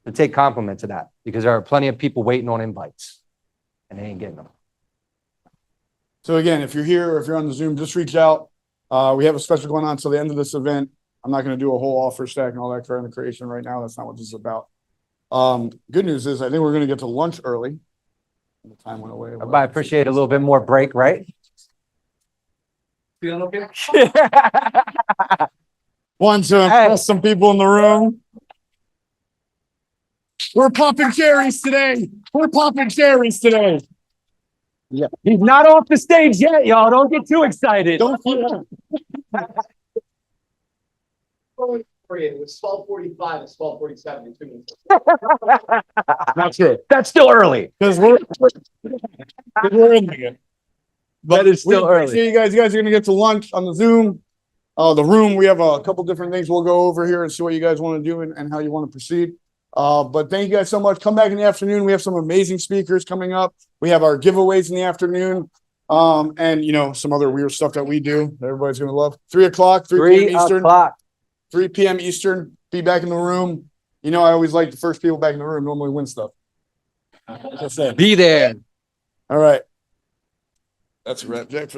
To take compliment to that, because there are plenty of people waiting on invites and they ain't getting them. So again, if you're here or if you're on the Zoom, just reach out. We have a special going on till the end of this event. I'm not going to do a whole offer stack and all that for the creation right now. That's not what this is about. Good news is I think we're going to get to lunch early. The time went away. I appreciate a little bit more break, right? Feeling okay? Want to impress some people in the room. We're popping cherries today. Yeah. He's not off the stage yet, y'all. Don't get too excited. Don't It's 12:45. It's 12:47. 2 minutes. Not true. That's still early. Because we're ending it. That is still early. See you guys. You guys are going to get to lunch on the Zoom. The room, we have a couple different things we'll go over here and see what you guys want to do and how you want to proceed. But thank you guys so much. Come back in the afternoon. We have some amazing speakers coming up. We have our giveaways in the afternoon. And you know, some other weird stuff that we do that everybody's gonna love. 3 o'clock, 3 p.m. Eastern. 3 p.m. Eastern. Be back in the room. You know, I always like the first people back in the room normally win stuff. Like I said. Be there. All right. That's a wrap, Jack.